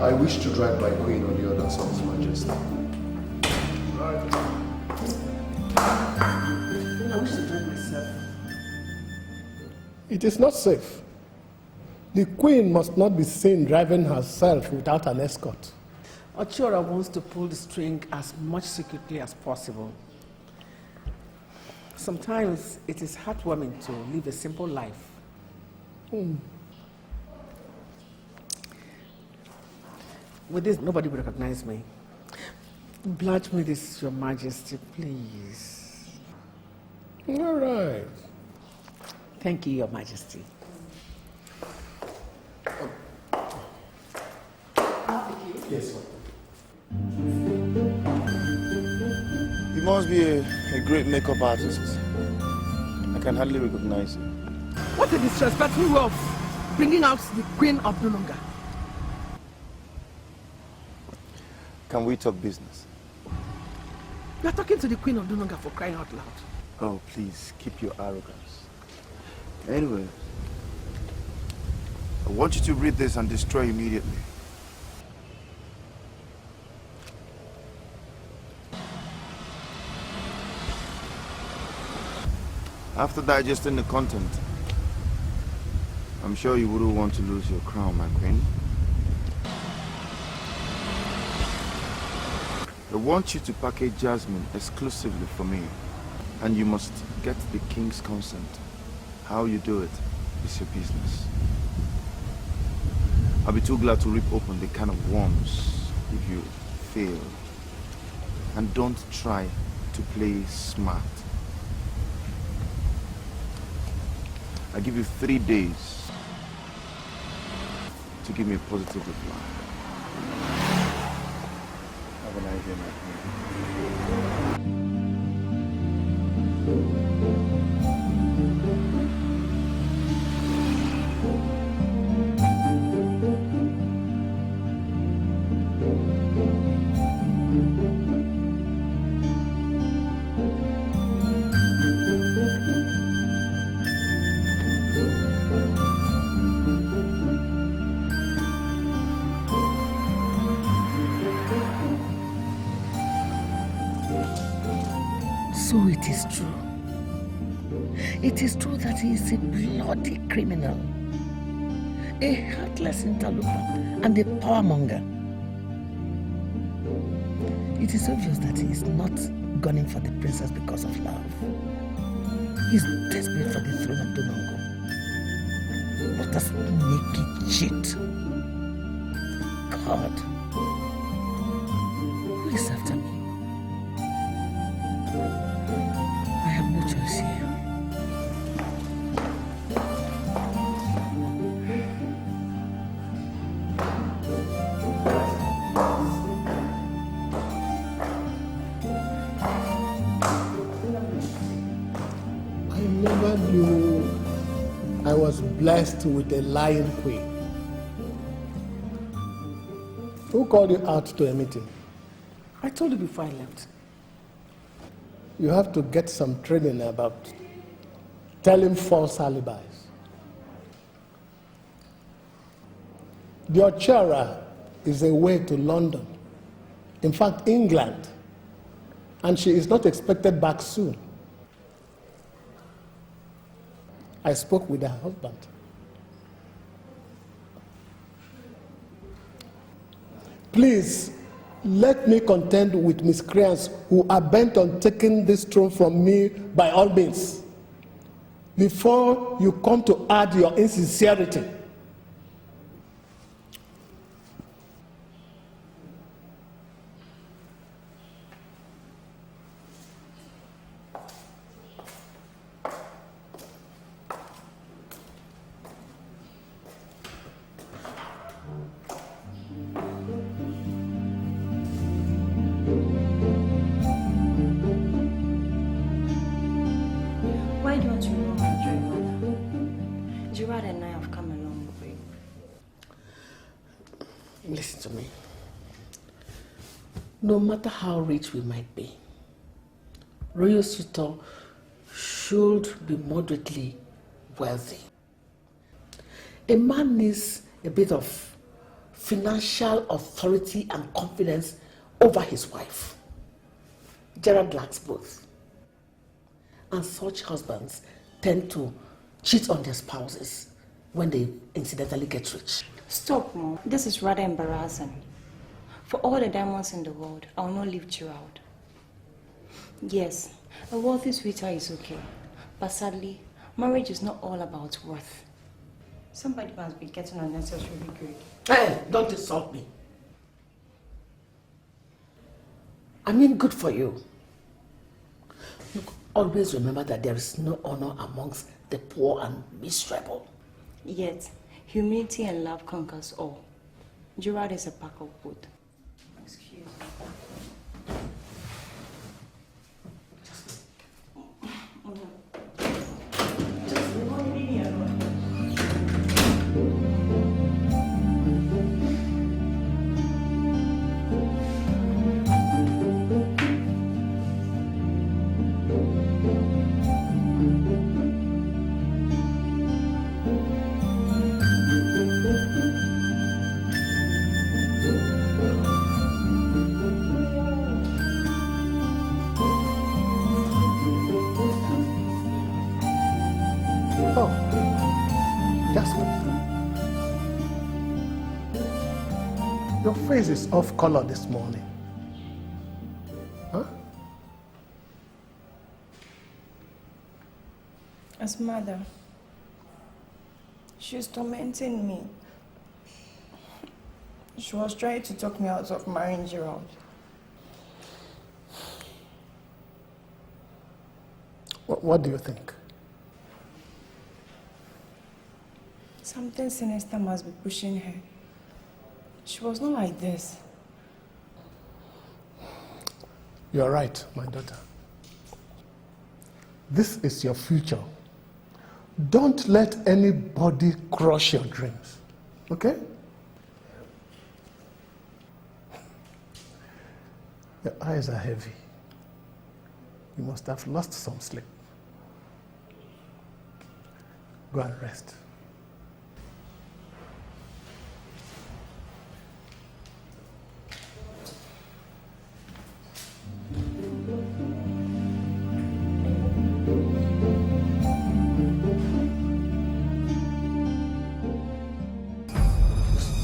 I wish to drive my queen on the orders of His Majesty. I wish to drive myself. It is not safe. The Queen must not be seen driving herself without an escort. Ochora wants to pull the string as much secretly as possible. Sometimes it is heartwarming to live a simple life. With this, nobody will recognize me. Oblige me this, Your Majesty, please. All right. Thank you, Your Majesty. Yes, sir. You must be a great makeup artist. I can hardly recognize you. What a disrespectful way of bringing out the Queen of Dununga. Can we talk business? You are talking to the Queen of Dununga, for crying out loud. Oh, please, keep your arrogance. Anyway, I want you to read this and destroy immediately. After digesting the content, I'm sure you wouldn't want to lose your crown, my queen. I want you to package Jasmine exclusively for me, and you must get the king's consent. How you do it is your business. I'll be too glad to rip open the can of worms if you fail. And don't try to play smart. I give you 3 days to give me a positive reply. Have a nice day, my queen. So it is true. It is true that he is a bloody criminal, a heartless interloper, and a powermonger. It is obvious that he is not gunning for the princess because of love. He's desperate for the throne of Dunongo. What a sneaky cheat. God, who is after me? I have no choice here. I never knew I was blessed with a lion queen. Who called you out to a meeting? I told you before I left. You have to get some training about telling false alibis. The Ochera is away to London, in fact, England, and she is not expected back soon. I spoke with her husband. Please, let me contend with miscreants who are bent on taking this throne from me by all means, before you come to add your insincerity. Why don't you roll and drive, Mother? Gerald and I have come a long way. Listen to me. No matter how rich we might be, Royal Sutor should be moderately wealthy. A man needs a bit of financial authority and confidence over his wife. Gerald lacks both. And such husbands tend to cheat on their spouses when they incidentally get rich. Stop, Mom. This is rather embarrassing. For all the diamonds in the world, I will not leave Gerald. Yes, a wealthy sweetheart is okay. But sadly, marriage is not all about worth. Somebody must be getting unnecessarily great. Hey, don't insult me. I mean, good for you. Look, always remember that there is no honor amongst the poor and miserable. Yet, humility and love conquers all. Gerald is a pack of wood. Excuse me. Your face is off color this morning. Huh? As mother, she's tormenting me. She was trying to talk me out of marrying Gerald. What do you think? Something sinister must be pushing her. She was not like this. You're right, my daughter. This is your future. Don't let anybody crush your dreams, okay? Your eyes are heavy. You must have lost some sleep. Go and rest.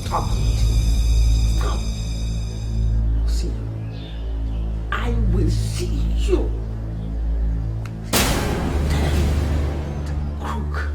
Stop. Stop. See, I will see you. Crook.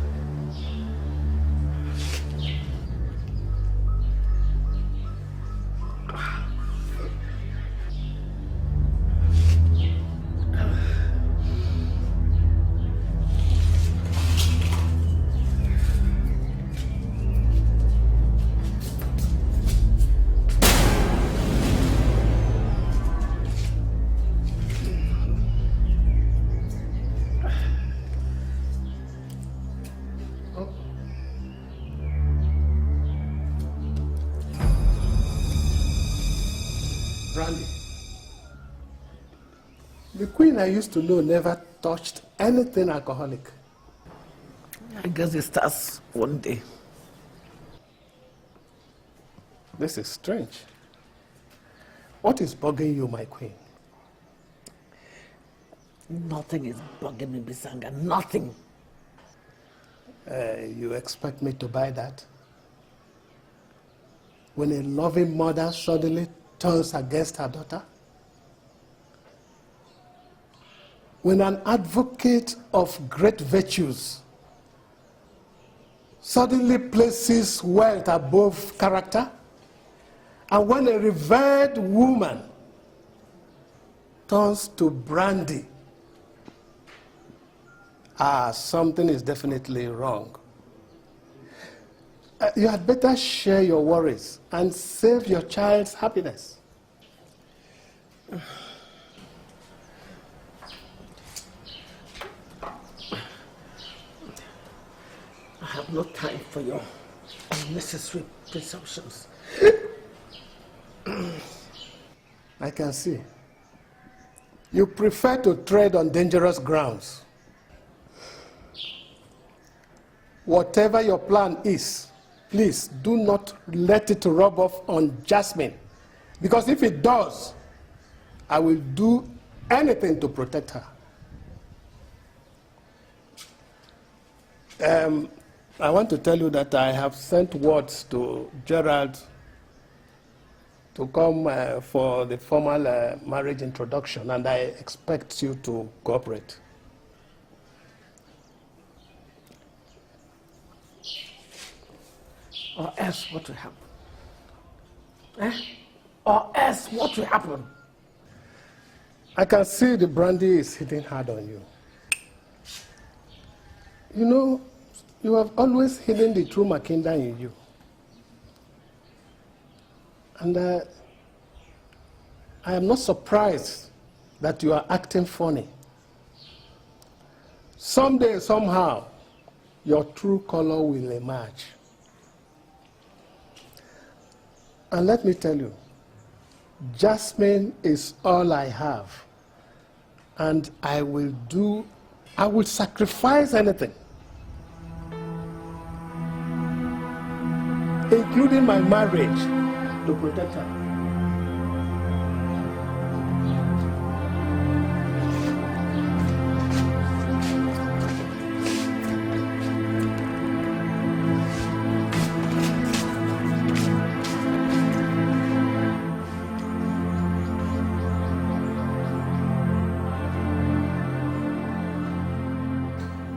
Brandy. The queen I used to know never touched anything alcoholic. I guess it starts one day. This is strange. What is bugging you, my queen? Nothing is bugging me, Bisanga. Nothing. You expect me to buy that? When a loving mother suddenly turns against her daughter? When an advocate of great virtues suddenly places wealth above character? And when a revered woman turns to brandy, something is definitely wrong. You had better share your worries and save your child's happiness. I have no time for your unnecessary presumptions. I can see. You prefer to tread on dangerous grounds. Whatever your plan is, please do not let it rub off on Jasmine. Because if it does, I will do anything to protect her. I want to tell you that I have sent words to Gerald to come for the formal marriage introduction, and I expect you to cooperate. Or else what will happen? Or else what will happen? I can see the brandy is hitting hard on you. You know, you have always hidden the true Makinda in you. And I am not surprised that you are acting funny. Someday, somehow, your true color will emerge. And let me tell you, Jasmine is all I have. And I will sacrifice anything, including my marriage, to protect her.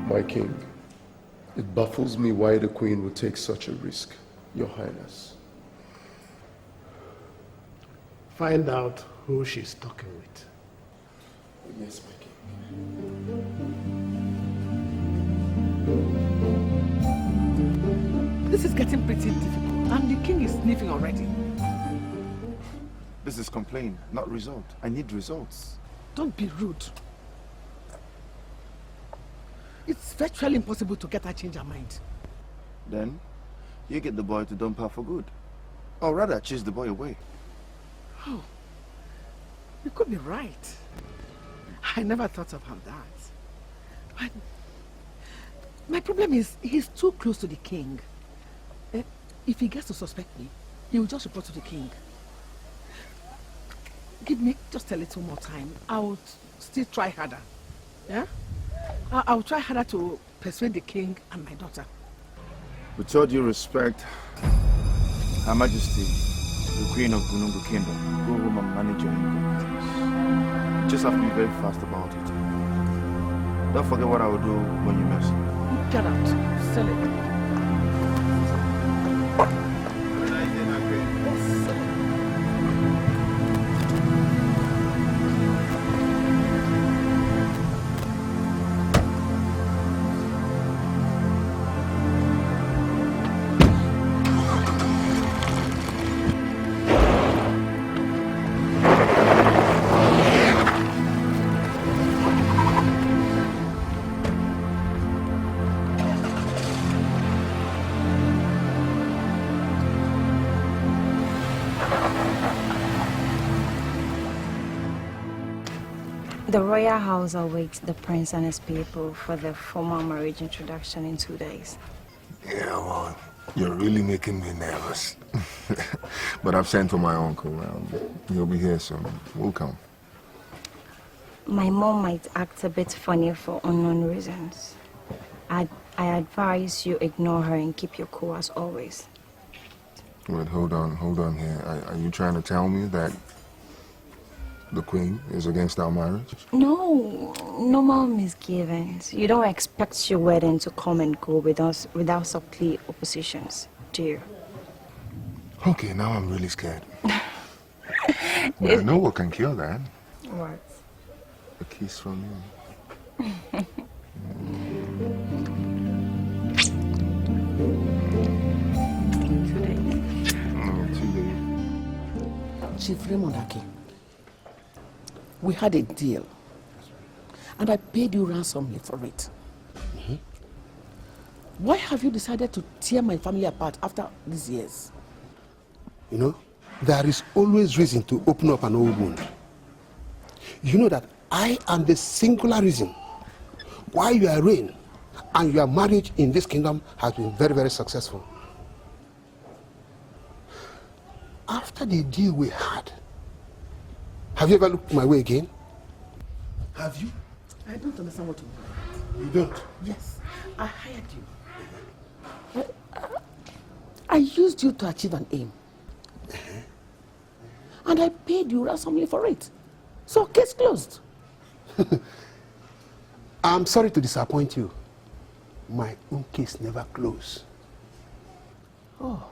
My king, it baffles me why the queen would take such a risk, Your Highness. Find out who she's talking with. Yes, my king. This is getting pretty difficult, and the king is sniffing already. This is complaint, not result. I need results. Don't be rude. It's virtually impossible to get her change her mind. Then, you get the boy to dump her for good. Or rather, chase the boy away. Oh, you could be right. I never thought about that. But my problem is, he's too close to the king. If he gets to suspect me, he will just report to the king. Give me just a little more time. I'll still try harder. Yeah? I'll try harder to persuade the king and my daughter. With all due respect, Her Majesty, the Queen of Bunungu Kingdom, go home and manage your incompetence. You just have to be very fast about it. Don't forget what I will do when you mess. Get out. Sell it. The royal house awaits the prince and his people for the formal marriage introduction in 2 days. Yeah, well, you're really making me nervous. But I've sent for my uncle. He'll be here soon. We'll come. My mom might act a bit funny for unknown reasons. I advise you ignore her and keep your cool as always. Wait, hold on here. Are you trying to tell me that the queen is against our marriage? No, no more misgivings. You don't expect your wedding to come and go without subtly oppositions, do you? Okay, now I'm really scared. But I know what can kill that. What? A kiss from you. Chief Raymond Aki, we had a deal, and I paid you ransomly for it. Mm-hmm. Why have you decided to tear my family apart after these years? You know, there is always reason to open up an old wound. You know that I am the singular reason why your reign and your marriage in this kingdom has been very, very successful. After the deal we had, have you ever looked my way again? Have you? I don't understand what you mean. You don't? Yes, I hired you. I used you to achieve an aim. And I paid you ransomly for it. So case closed. I'm sorry to disappoint you. My own case never closed. Oh.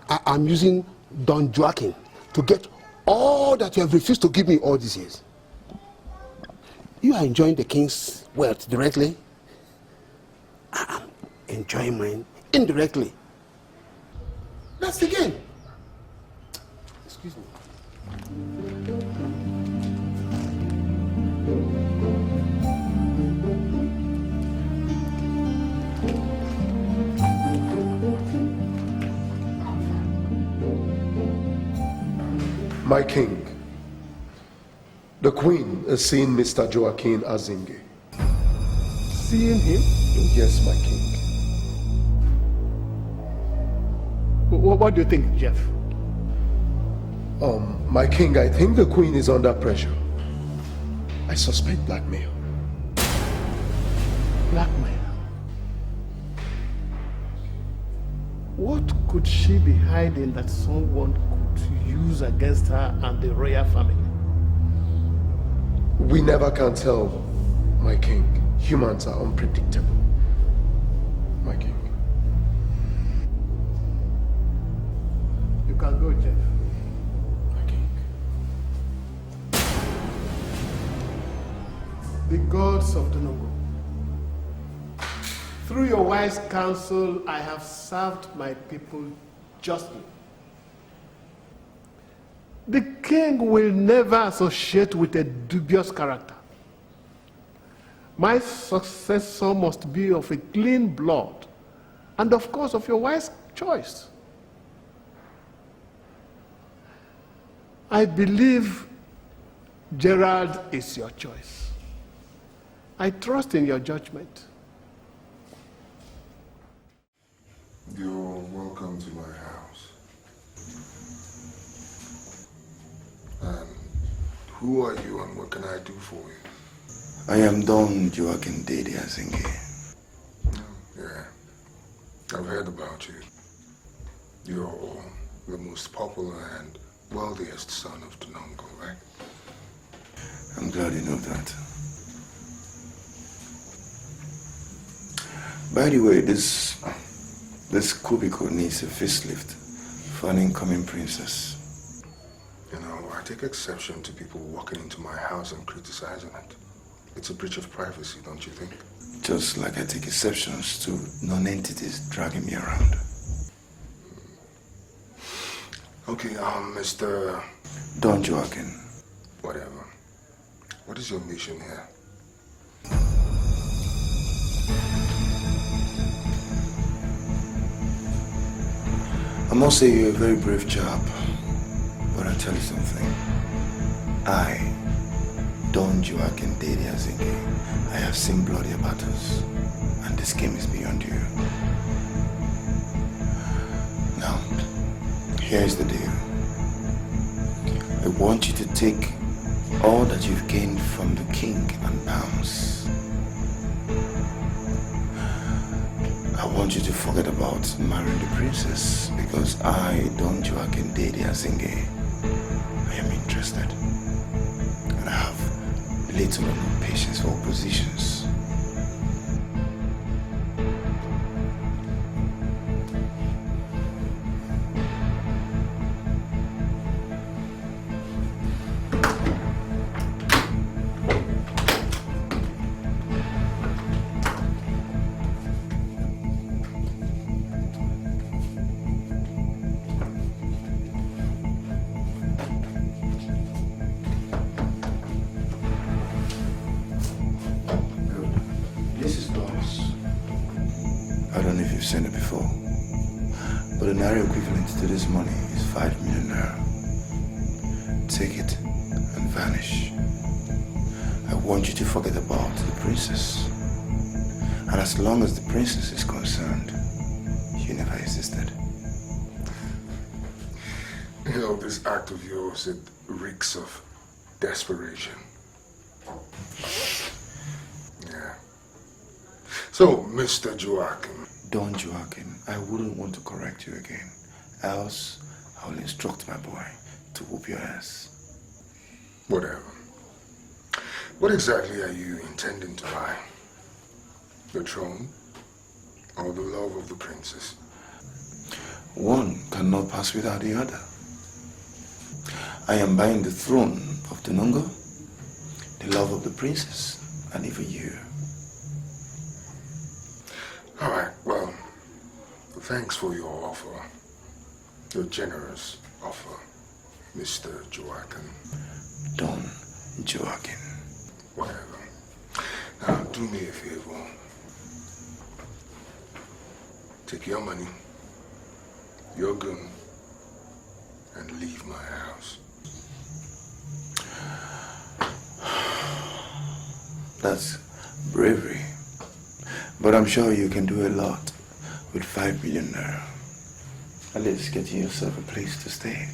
I'm using Don Joakim to get all that you have refused to give me all these years. You are enjoying the king's wealth directly. I am enjoying mine indirectly. That's the game. Excuse me. My king, the queen is seeing Mr. Joakim Azinge. Seeing him? Yes, my king. What do you think, Jeff? My king, I think the queen is under pressure. I suspect blackmail. Blackmail? What could she be hiding that someone could use against her and the royal family? We never can tell, my king. Humans are unpredictable. My king. You can go, Jeff. My king. The gods of Dunongo, through your wise counsel, I have served my people justly. The king will never associate with a dubious character. My successor must be of a clean blood, and of course of your wise choice. I believe Gerald is your choice. I trust in your judgment. You're welcome to my house. And who are you and what can I do for you? I am Don Joakim Azinge. Yeah, I've heard about you. You're the most popular and wealthiest son of Dunongo, right? I'm glad you know that. By the way, this cubicle needs a facelift for an incoming princess. You know, I take exception to people walking into my house and criticizing it. It's a breach of privacy, don't you think? Just like I take exceptions to non-entities dragging me around. Okay, Mr. Don Joakim. Whatever. What is your mission here? I must say you're a very brave chap, but I'll tell you something. I, Don Joakim Azinge, I have seen bloodier battles, and this game is beyond you. Now, here's the deal. I want you to take all that you've gained from the king and bounce. I want you to forget about marrying the princess, because I, Don Joakim Azinge, I am interested. And I have little or no patience for oppositions. Seen it before, but the naira equivalent to this money is 5 million naira. Take it and vanish. I want you to forget about the princess, and as long as the princess is concerned, you never existed. You know, this act of yours, it reeks of desperation. Yeah. So, Mr. Joakim. Don Joakim, I wouldn't want to correct you again. Else, I will instruct my boy to whoop your ass. Whatever. What exactly are you intending to buy? The throne or the love of the princess? One cannot pass without the other. I am buying the throne of Dunongo, the the love of the princess, and even you. All right, well, thanks for your offer. Your generous offer, Mr. Joakim. Don Joakim. Whatever. Now, do me a favor. Take your money, your gun, and leave my house. That's bravery. But I'm sure you can do a lot with 5 billion naira. At least getting yourself a place to stay.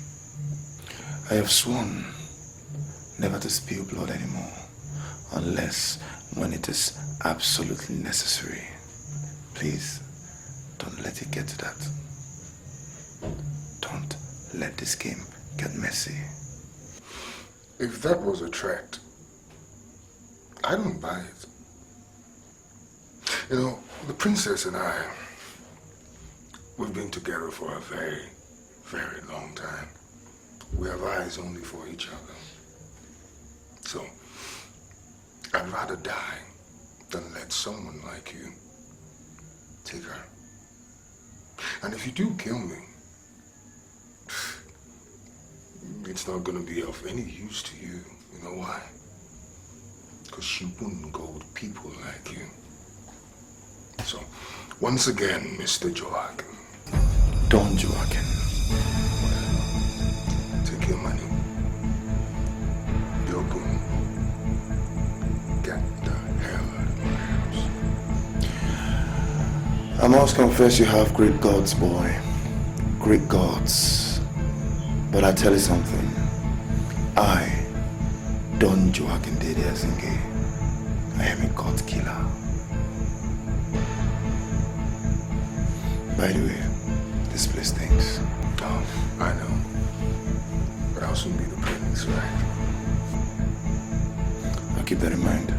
I have sworn never to spill blood anymore, unless when it is absolutely necessary. Please, don't let it get to that. Don't let this game get messy. If that was a threat, I don't buy it. You know, the princess and I, we've been together for a very, very long time. We have eyes only for each other. So, I'd rather die than let someone like you take her. And if you do kill me, it's not going to be of any use to you. You know why? Because you wouldn't go with people like you. So, once again, Mr. Joakim. Don Joakim. Take your money. Your gun. Get the hell out of my house. I must confess you have great gods, boy. Great gods. But I tell you something. I, Don Joakim Dede Azinge, I am a god killer. By the way, this place stinks. Oh, I know. But I'll soon be the prince, right? I'll keep that in mind.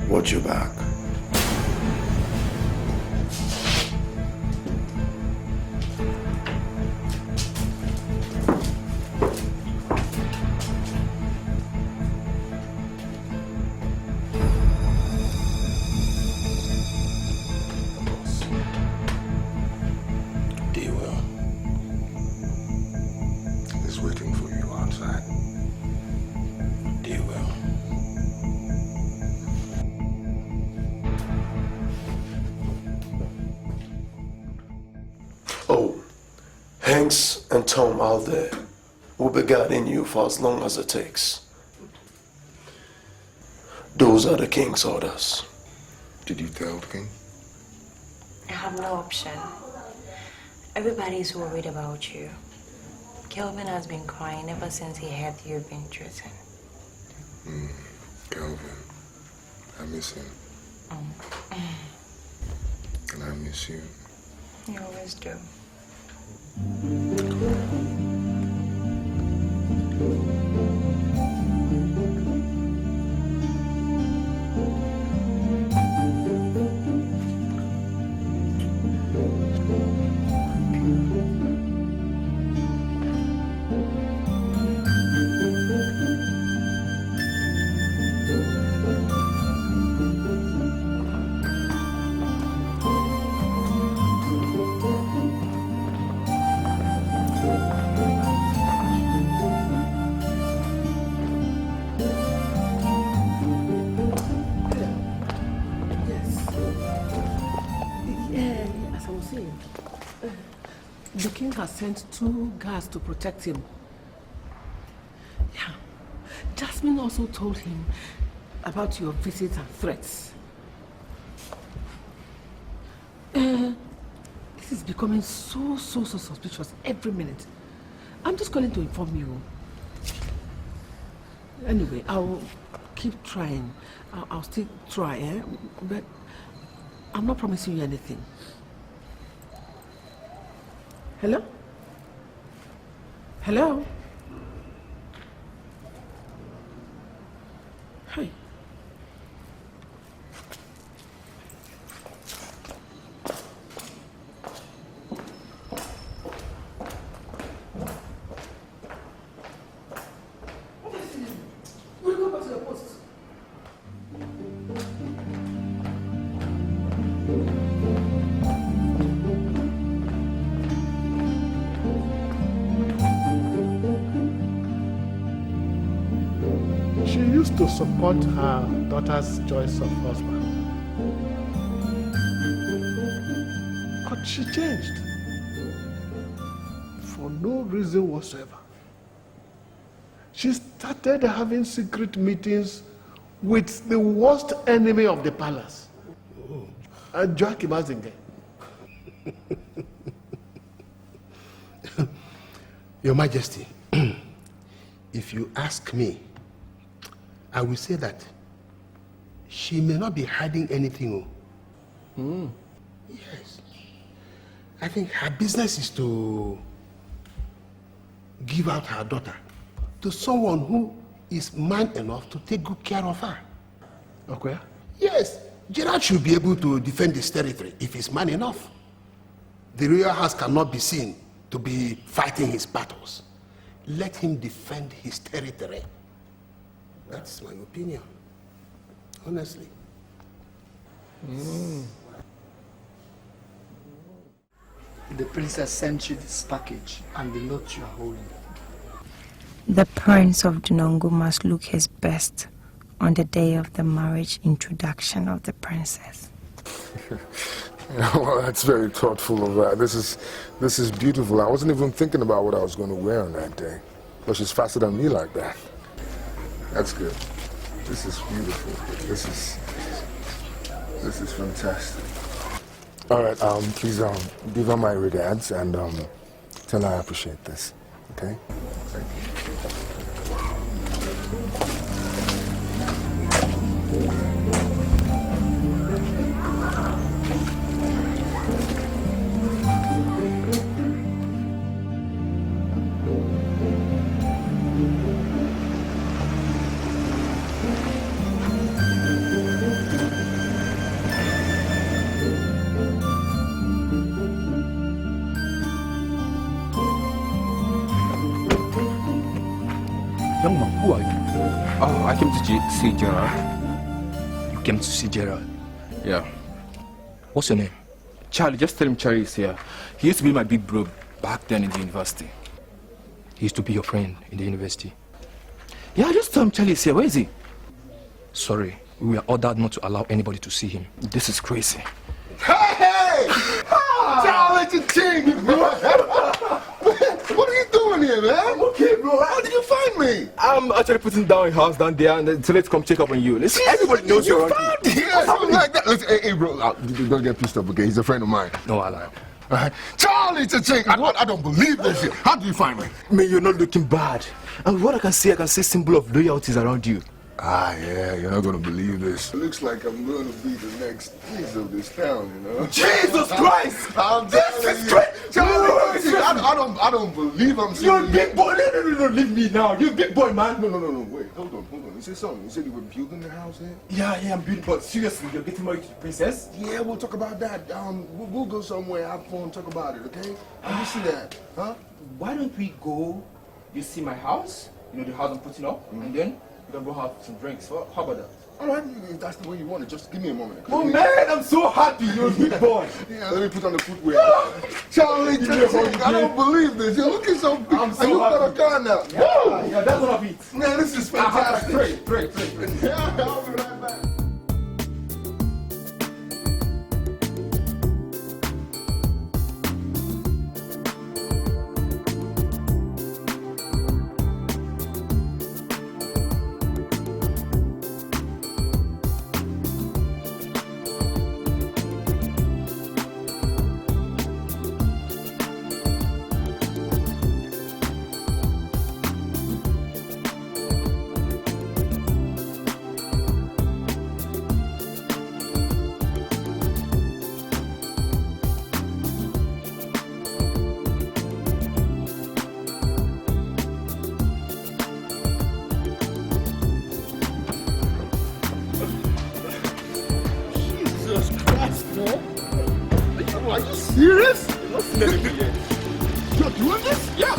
Watch your back. And Tom out there will be guarding you for as long as it takes. Those are the king's orders. Did you tell the king? I have no option. Everybody's worried about you. Kelvin has been crying ever since he heard you've been threatened. Kelvin. I miss him. And I miss you. You always do. The king has sent 2 guards to protect him. Yeah. Jasmine also told him about your visit and threats. This is becoming so suspicious every minute. I'm just calling to inform you. Anyway, I'll keep trying. I'll still try, but I'm not promising you anything. Hello? Hello? Hi. She used to support her daughter's choice of husband. But she changed. For no reason whatsoever. She started having secret meetings with the worst enemy of the palace. And Joakim. Your Majesty, if you ask me, I will say that she may not be hiding anything. Yes. I think her business is to give out her daughter to someone who is man enough to take good care of her. Okay? Yes. Gerald should be able to defend his territory if he's man enough. The royal house cannot be seen to be fighting his battles. Let him defend his territory. That's my opinion, honestly. The princess sent you this package and the note you are holding. The prince of Dinongo must look his best on the day of the marriage introduction of the princess. Well, that's very thoughtful of that. This is beautiful. I wasn't even thinking about what I was going to wear on that day. But she's faster than me like that. That's good. This is beautiful. This is fantastic. All right, please give her my regards and tell her I appreciate this. Okay? Thank you. Young man, who are you? Oh, I came to see Gerald. You came to see Gerald? Yeah. What's your name? Charlie, just tell him Charlie is here. He used to be my big bro back then in the university. He used to be your friend in the university? Yeah, just tell him Charlie is here. Where is he? Sorry, we were ordered not to allow anybody to see him. This is crazy. Hey! Charlie, it's a team, bro! What are you doing here, man? Okay, bro. How did you find me? I'm actually putting down a house down there, and so let's come check up on you. Listen, everybody knows you're around. Yeah, something like that. Listen, hey, bro, don't get pissed off, okay? He's a friend of mine. No, I lie. All right. Charlie, it's a thing. I don't believe this shit. How did you find me? Man, you're not looking bad. And what I can see symbol of loyalties around you. Ah, yeah, you're not going to believe this. It looks like I'm going to be the next piece of this town, you know? Jesus Christ! This is crazy! Charlie, I don't believe I'm seeing You're a big boy! No, leave me now. You're a big boy, man. No, wait, hold on. You said something. You said you were building the house here? Yeah, I'm building, but seriously, you're getting married to the princess? Yeah, we'll talk about that. We'll go somewhere, have fun, talk about it, okay? How do you see that? Huh? Why don't we go, you see my house, you know, the house I'm putting up, and then we're gonna go have some drinks. How about that? All right, if that's the way you want it, just give me a moment. Oh man, I'm so happy. You're a big boy. Yeah, let me put on the footwear. Charlie, I don't believe this. You're looking so big. I'm so happy. You got a car now. Yeah, that's what I beat. Man, this is fantastic. Pray. Yeah, I'll be right back. Are you serious? You're doing this? Yeah.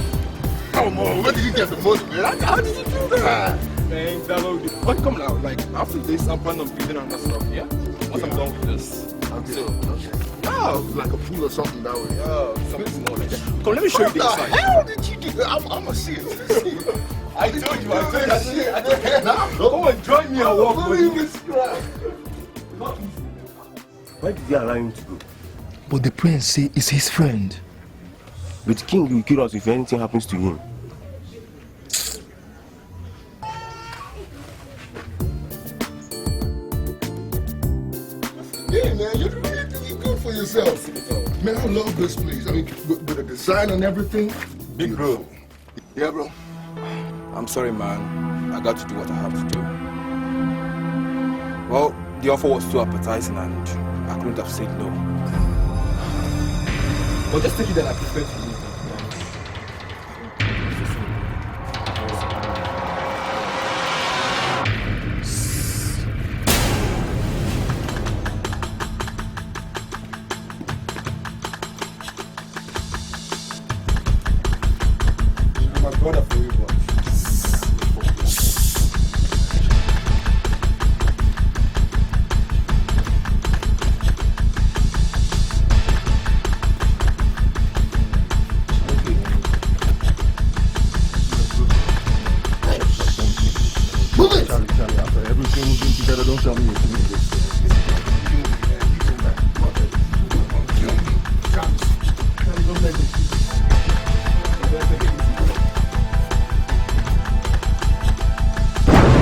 Come on, where did you get the money, man? How did you do that? Thanks, but come now, like after this, I'm planning on building another stuff, yeah? Once I'm done with this. Okay. Oh, like a pool or something that way. Oh, something small like that. Come, let me show you the inside. How did you do that? I'm gonna see it. I told you that shit. Okay, now I'm me a walk. Why did he allow him to go? But the prince say it's his friend. But the king will kill us if anything happens to him. Yeah, man, you're really doing good for yourself. Man, I love this place. I mean, with the design and everything. Big bro. Yeah, bro. I'm sorry, man. I got to do what I have to do. Well, the offer was too appetizing and I couldn't have said no. But just take it that I prefer to leave. My brother for you, boy. Charlie, after everything we've been together, don't tell me you're doing this.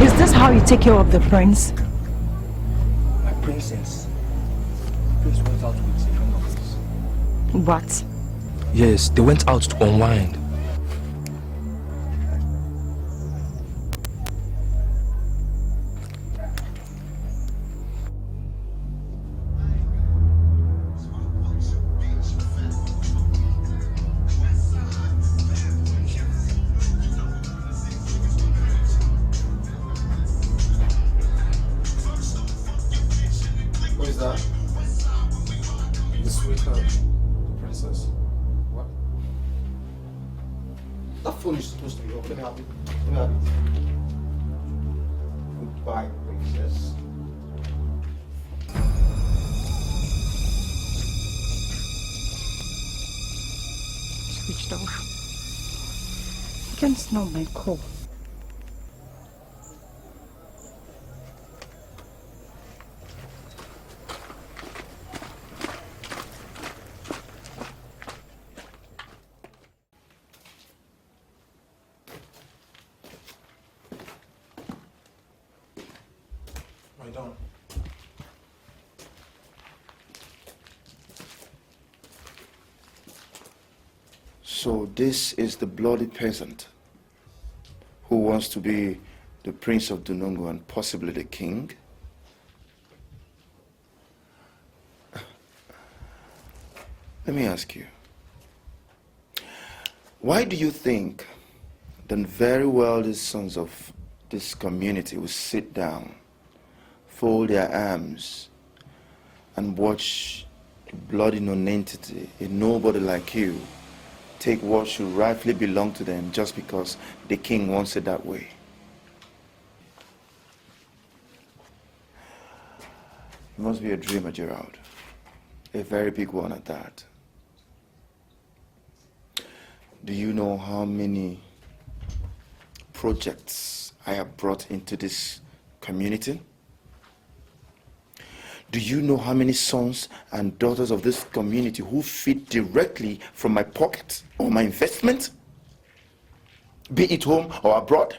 Is this how you take care of the prince? My princess. The prince went out with a friend of his. What? Yes, they went out to unwind. What is that? The sweetheart, the princess. What? That phone is supposed to be open. Let me have it. Let me have it. Goodbye, princess. Switched off. You can smell my call. My dawn. So this is the bloody peasant who wants to be the prince of Dunongo and possibly the king? Let me ask you, why do you think the very wealthy sons of this community will sit down, fold their arms, and watch a bloody non-entity, a nobody like you, take what should rightfully belong to them just because the king wants it that way? It must be a dreamer, Gerald. A very big one at that. Do you know how many projects I have brought into this community? Do you know how many sons and daughters of this community who feed directly from my pocket or my investment? Be it home or abroad?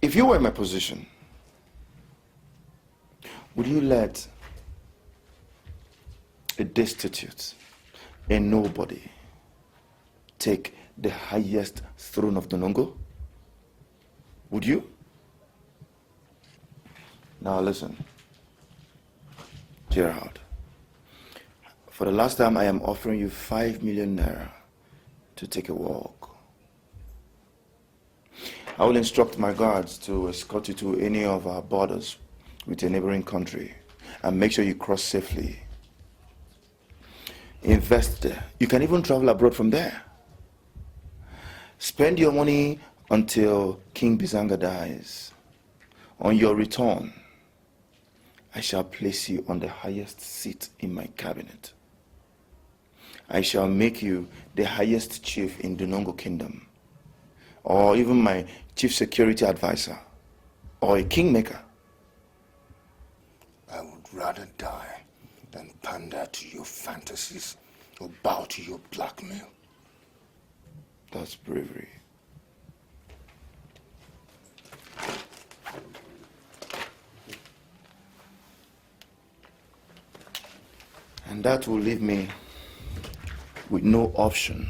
If you were in my position, would you let a destitute, a nobody, take the highest throne of Dunongo? Would you? Now listen, Gerald, for the last time I am offering you 5 million naira to take a walk. I will instruct my guards to escort you to any of our borders with a neighboring country and make sure you cross safely. Invest there. You can even travel abroad from there. Spend your money until King Bizanga dies. On your return, I shall place you on the highest seat in my cabinet. I shall make you the highest chief in Dunongo Kingdom. or even my chief security advisor, or a kingmaker. I would rather die than pander to your fantasies or bow to your blackmail. That's bravery. And that will leave me with no option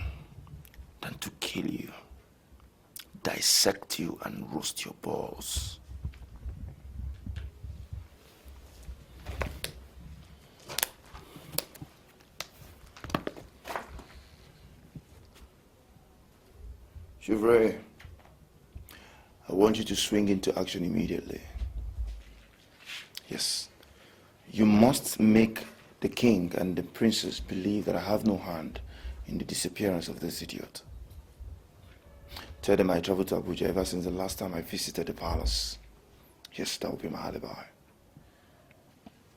than to kill you, dissect you, and roast your balls. Chivray, I want you to swing into action immediately. Yes, you must make the king and the princess believe that I have no hand in the disappearance of this idiot. Tell them I traveled to Abuja ever since the last time I visited the palace. Yes, that will be my alibi.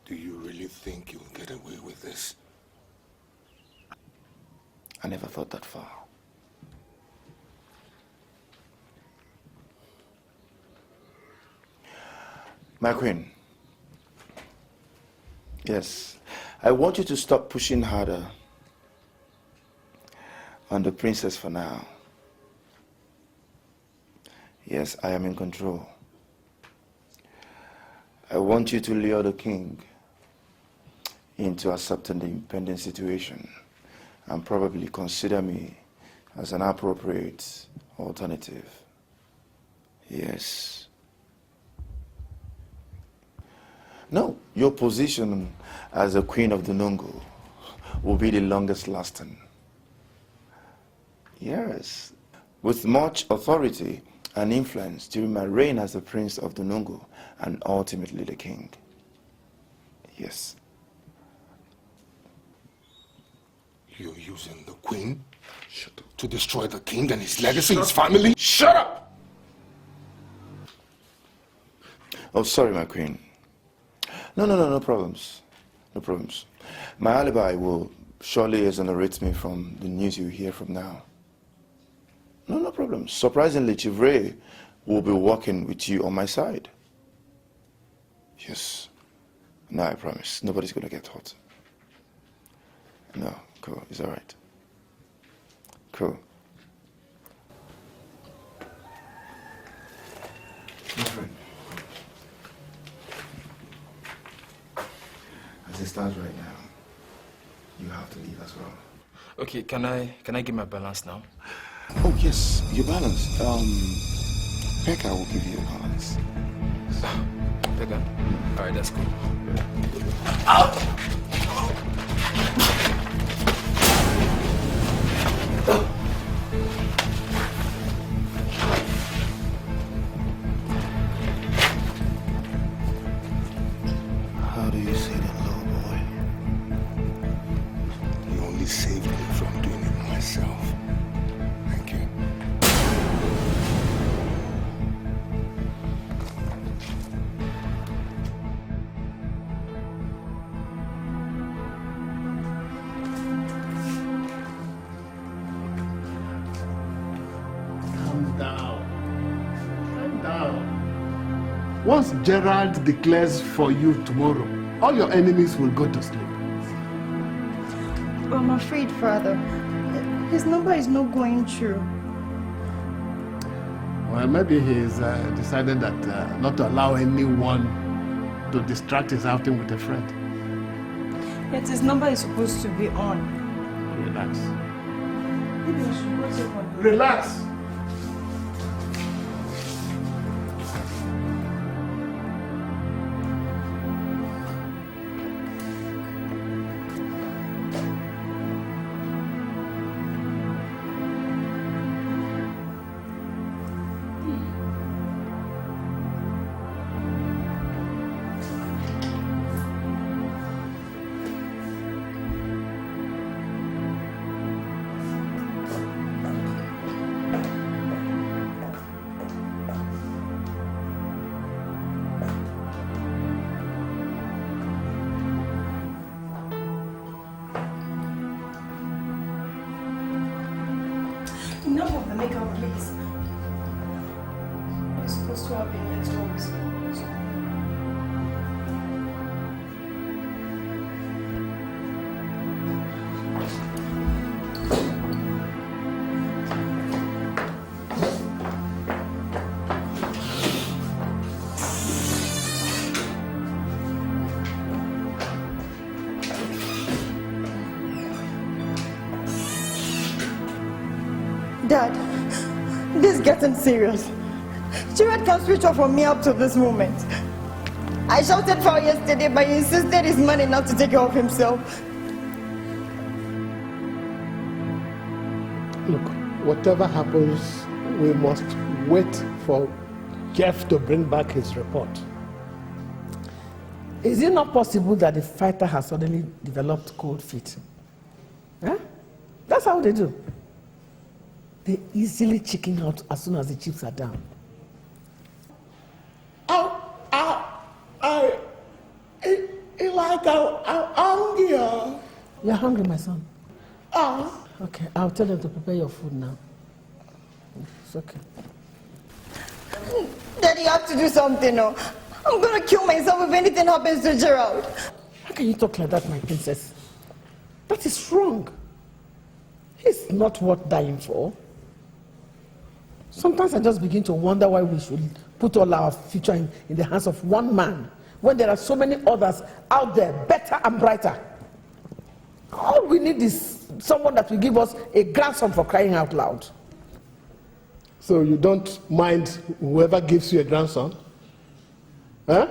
Do you really think you'll get away with this? I never thought that far. My queen, yes, I want you to stop pushing harder on the princess for now. Yes, I am in control. I want you to lure the king into accepting the impending situation and probably consider me as an appropriate alternative. Yes. No, your position as a queen of the Nungu will be the longest lasting. Yes, with much authority and influence during my reign as the prince of the Nungu and ultimately the king. Yes. You're using the queen to destroy the king and his legacy, his family? Shut up! Oh, sorry, my queen. No problems. No problems. My alibi will surely exonerate me from the news you hear from now. No problem. Surprisingly, Chivray will be working with you on my side. Yes. No, I promise. Nobody's going to get hurt. No, cool. It's all right. Cool. My friend. As it stands right now, you have to leave as well. Okay, can I get my balance now? Oh yes, your balance. Pekka will give you a balance. Pekka? Alright, that's cool. How do you say that, little boy? You only saved me from doing it myself. Thank you. Calm down. Calm down. Once Gerald declares for you tomorrow, all your enemies will go to sleep. I'm afraid, Father. His number is not going through. Well, maybe he's decided that not to allow anyone to distract his outing with a friend. Yet his number is supposed to be on. Relax. Maybe I should go take one. Relax. to have been next door with me. Dad, this is getting serious. Gerald can switch off from me up to this moment. I shouted for yesterday, but he insisted he's man enough to take care of himself. Look, whatever happens, we must wait for Jeff to bring back his report. Is it not possible that the fighter has suddenly developed cold feet? Huh? That's how they do. They easily chicken out as soon as the chips are down. I'm hungry. You're hungry, my son? Oh. Okay, I'll tell them to prepare your food now. It's okay. Daddy, you have to do something now. I'm gonna kill myself if anything happens to Gerald. How can you talk like that, my princess? That is wrong. He's not worth dying for. Sometimes I just begin to wonder why we should put all our future in the hands of one man when there are so many others out there, better and brighter. All we need is someone that will give us a grandson, for crying out loud. So you don't mind whoever gives you a grandson? Huh?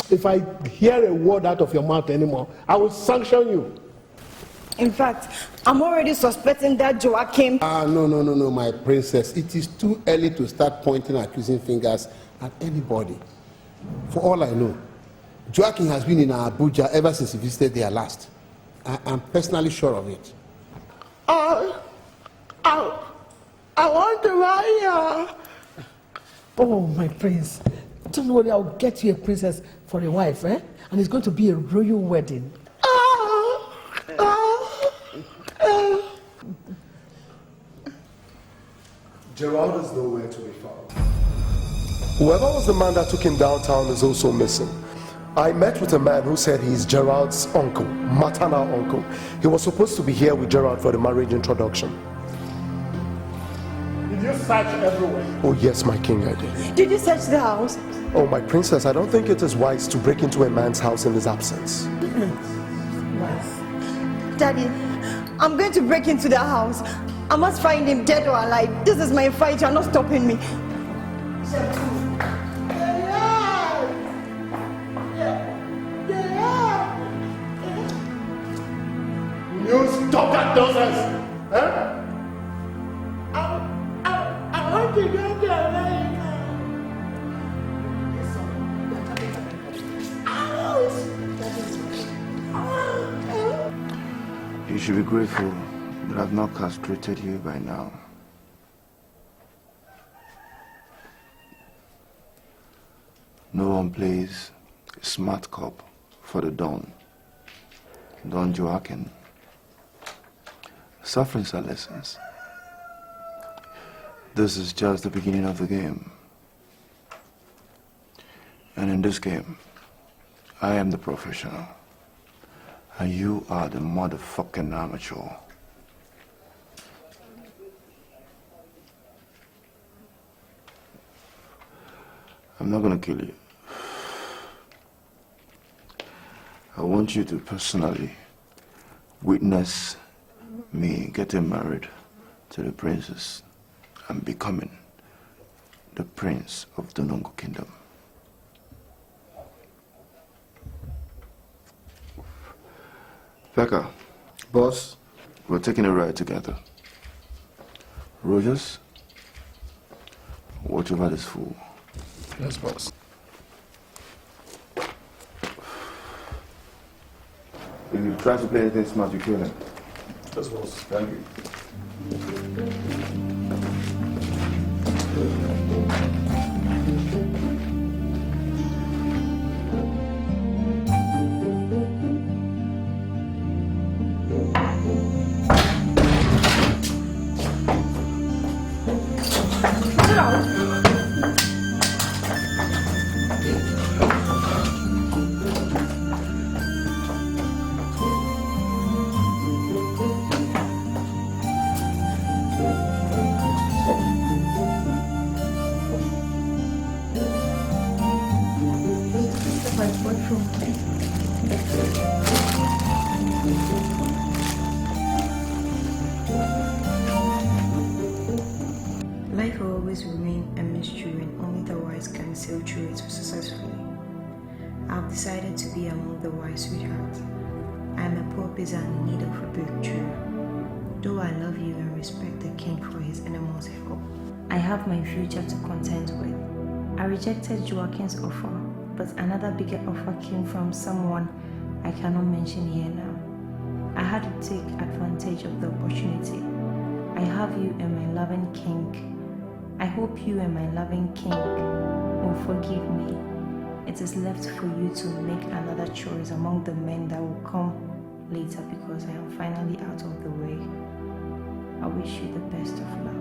If I hear a word out of your mouth anymore, I will sanction you. In fact, I'm already suspecting that Joakim... No, my princess. It is too early to start pointing accusing fingers at anybody. For all I know, Joakim has been in Abuja ever since he visited there last. I am personally sure of it. I want to marry her. Oh, my prince. Don't worry, I'll get you a princess for a wife, eh? And it's going to be a royal wedding. Gerald is nowhere to be found. Whoever was the man that took him downtown is also missing. I met with a man who said he's Gerald's uncle, maternal uncle. He was supposed to be here with Gerald for the marriage introduction. Did you search everywhere? Oh yes, my king, I did. Did you search the house? Oh, my princess, I don't think it is wise to break into a man's house in his absence. Daddy, I'm going to break into the house. I must find him, dead or alive. This is my fight. You're not stopping me. You stop that nonsense! Huh? I want to go to America. You should be grateful that I've not castrated you by now. No one plays a smart cop for the Don Joakim. Sufferings are lessons. This is just the beginning of the game. And in this game, I am the professional. And you are the motherfucking amateur. I'm not gonna kill you. I want you to personally witness me getting married to the princess and becoming the prince of the Nongo kingdom. Becca. Boss? We're taking a ride together. Rogers, watch over this fool. Yes, boss. If you try to play anything smart, you kill him. Yes, boss. Thank you. my boyfriend. Life will always remain a mystery when only the wise can sail through it successfully. I've decided to be among the wise, sweetheart. I am a poor peasant in need of a breakthrough. Though I love you and respect the king for his animals' help, I have my future to contend with. I rejected Joakim's offer, but another bigger offer came from someone I cannot mention here now. I had to take advantage of the opportunity. I have you and my loving king. I hope you and my loving king will forgive me. It is left for you to make another choice among the men that will come later because I am finally out of the way. I wish you the best of luck.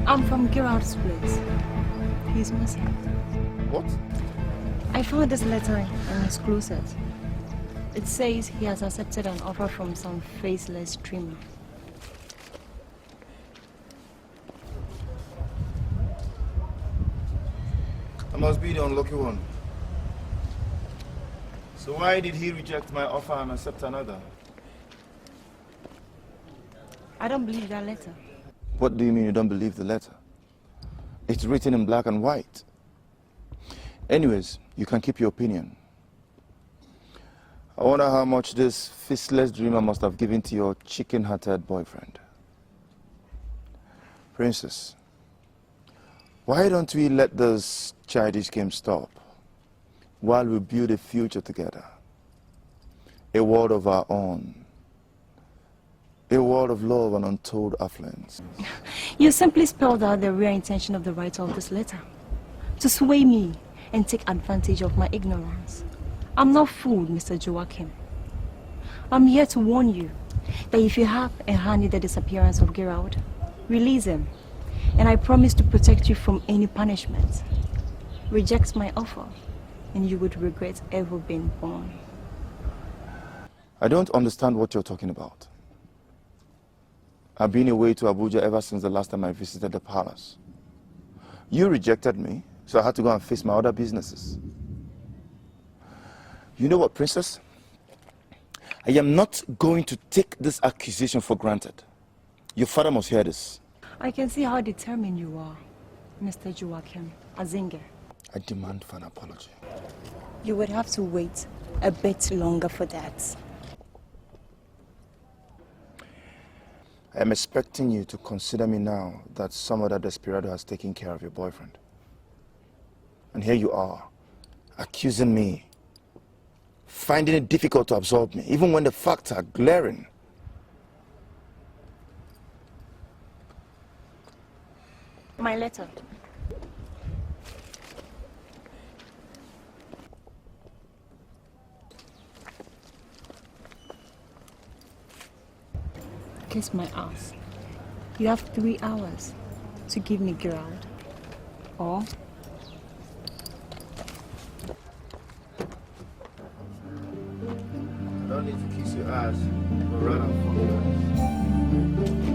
I'm from Gerald's place. He's missing. What? I found this letter in his closet. It says he has accepted an offer from some faceless dreamer. I must be the unlucky one. So why did he reject my offer and accept another? I don't believe that letter. What do you mean you don't believe the letter? It's written in black and white. Anyways, you can keep your opinion. I wonder how much this faceless dreamer must have given to your chicken-hearted boyfriend. Princess, why don't we let this childish game stop while we build a future together? A world of our own. A world of love and untold affluence. You simply spelled out the real intention of the writer of this letter. To sway me and take advantage of my ignorance. I'm not fooled, Mr. Joakim. I'm here to warn you that if you have a hand in the disappearance of Gerald, release him. And I promise to protect you from any punishment. Reject my offer, and you would regret ever being born. I don't understand what you're talking about. I've been away to Abuja ever since the last time I visited the palace. You rejected me, so I had to go and face my other businesses. You know what, Princess? I am not going to take this accusation for granted. Your father must hear this. I can see how determined you are, Mr. Joakim Azinger. I demand for an apology. You would have to wait a bit longer for that. I am expecting you to consider me now that some other desperado has taken care of your boyfriend. And here you are, accusing me, finding it difficult to absolve me, even when the facts are glaring. My letter. Kiss my ass. You have 3 hours to give me Gerald. Or I don't need to kiss your ass, but rather fuck your ass.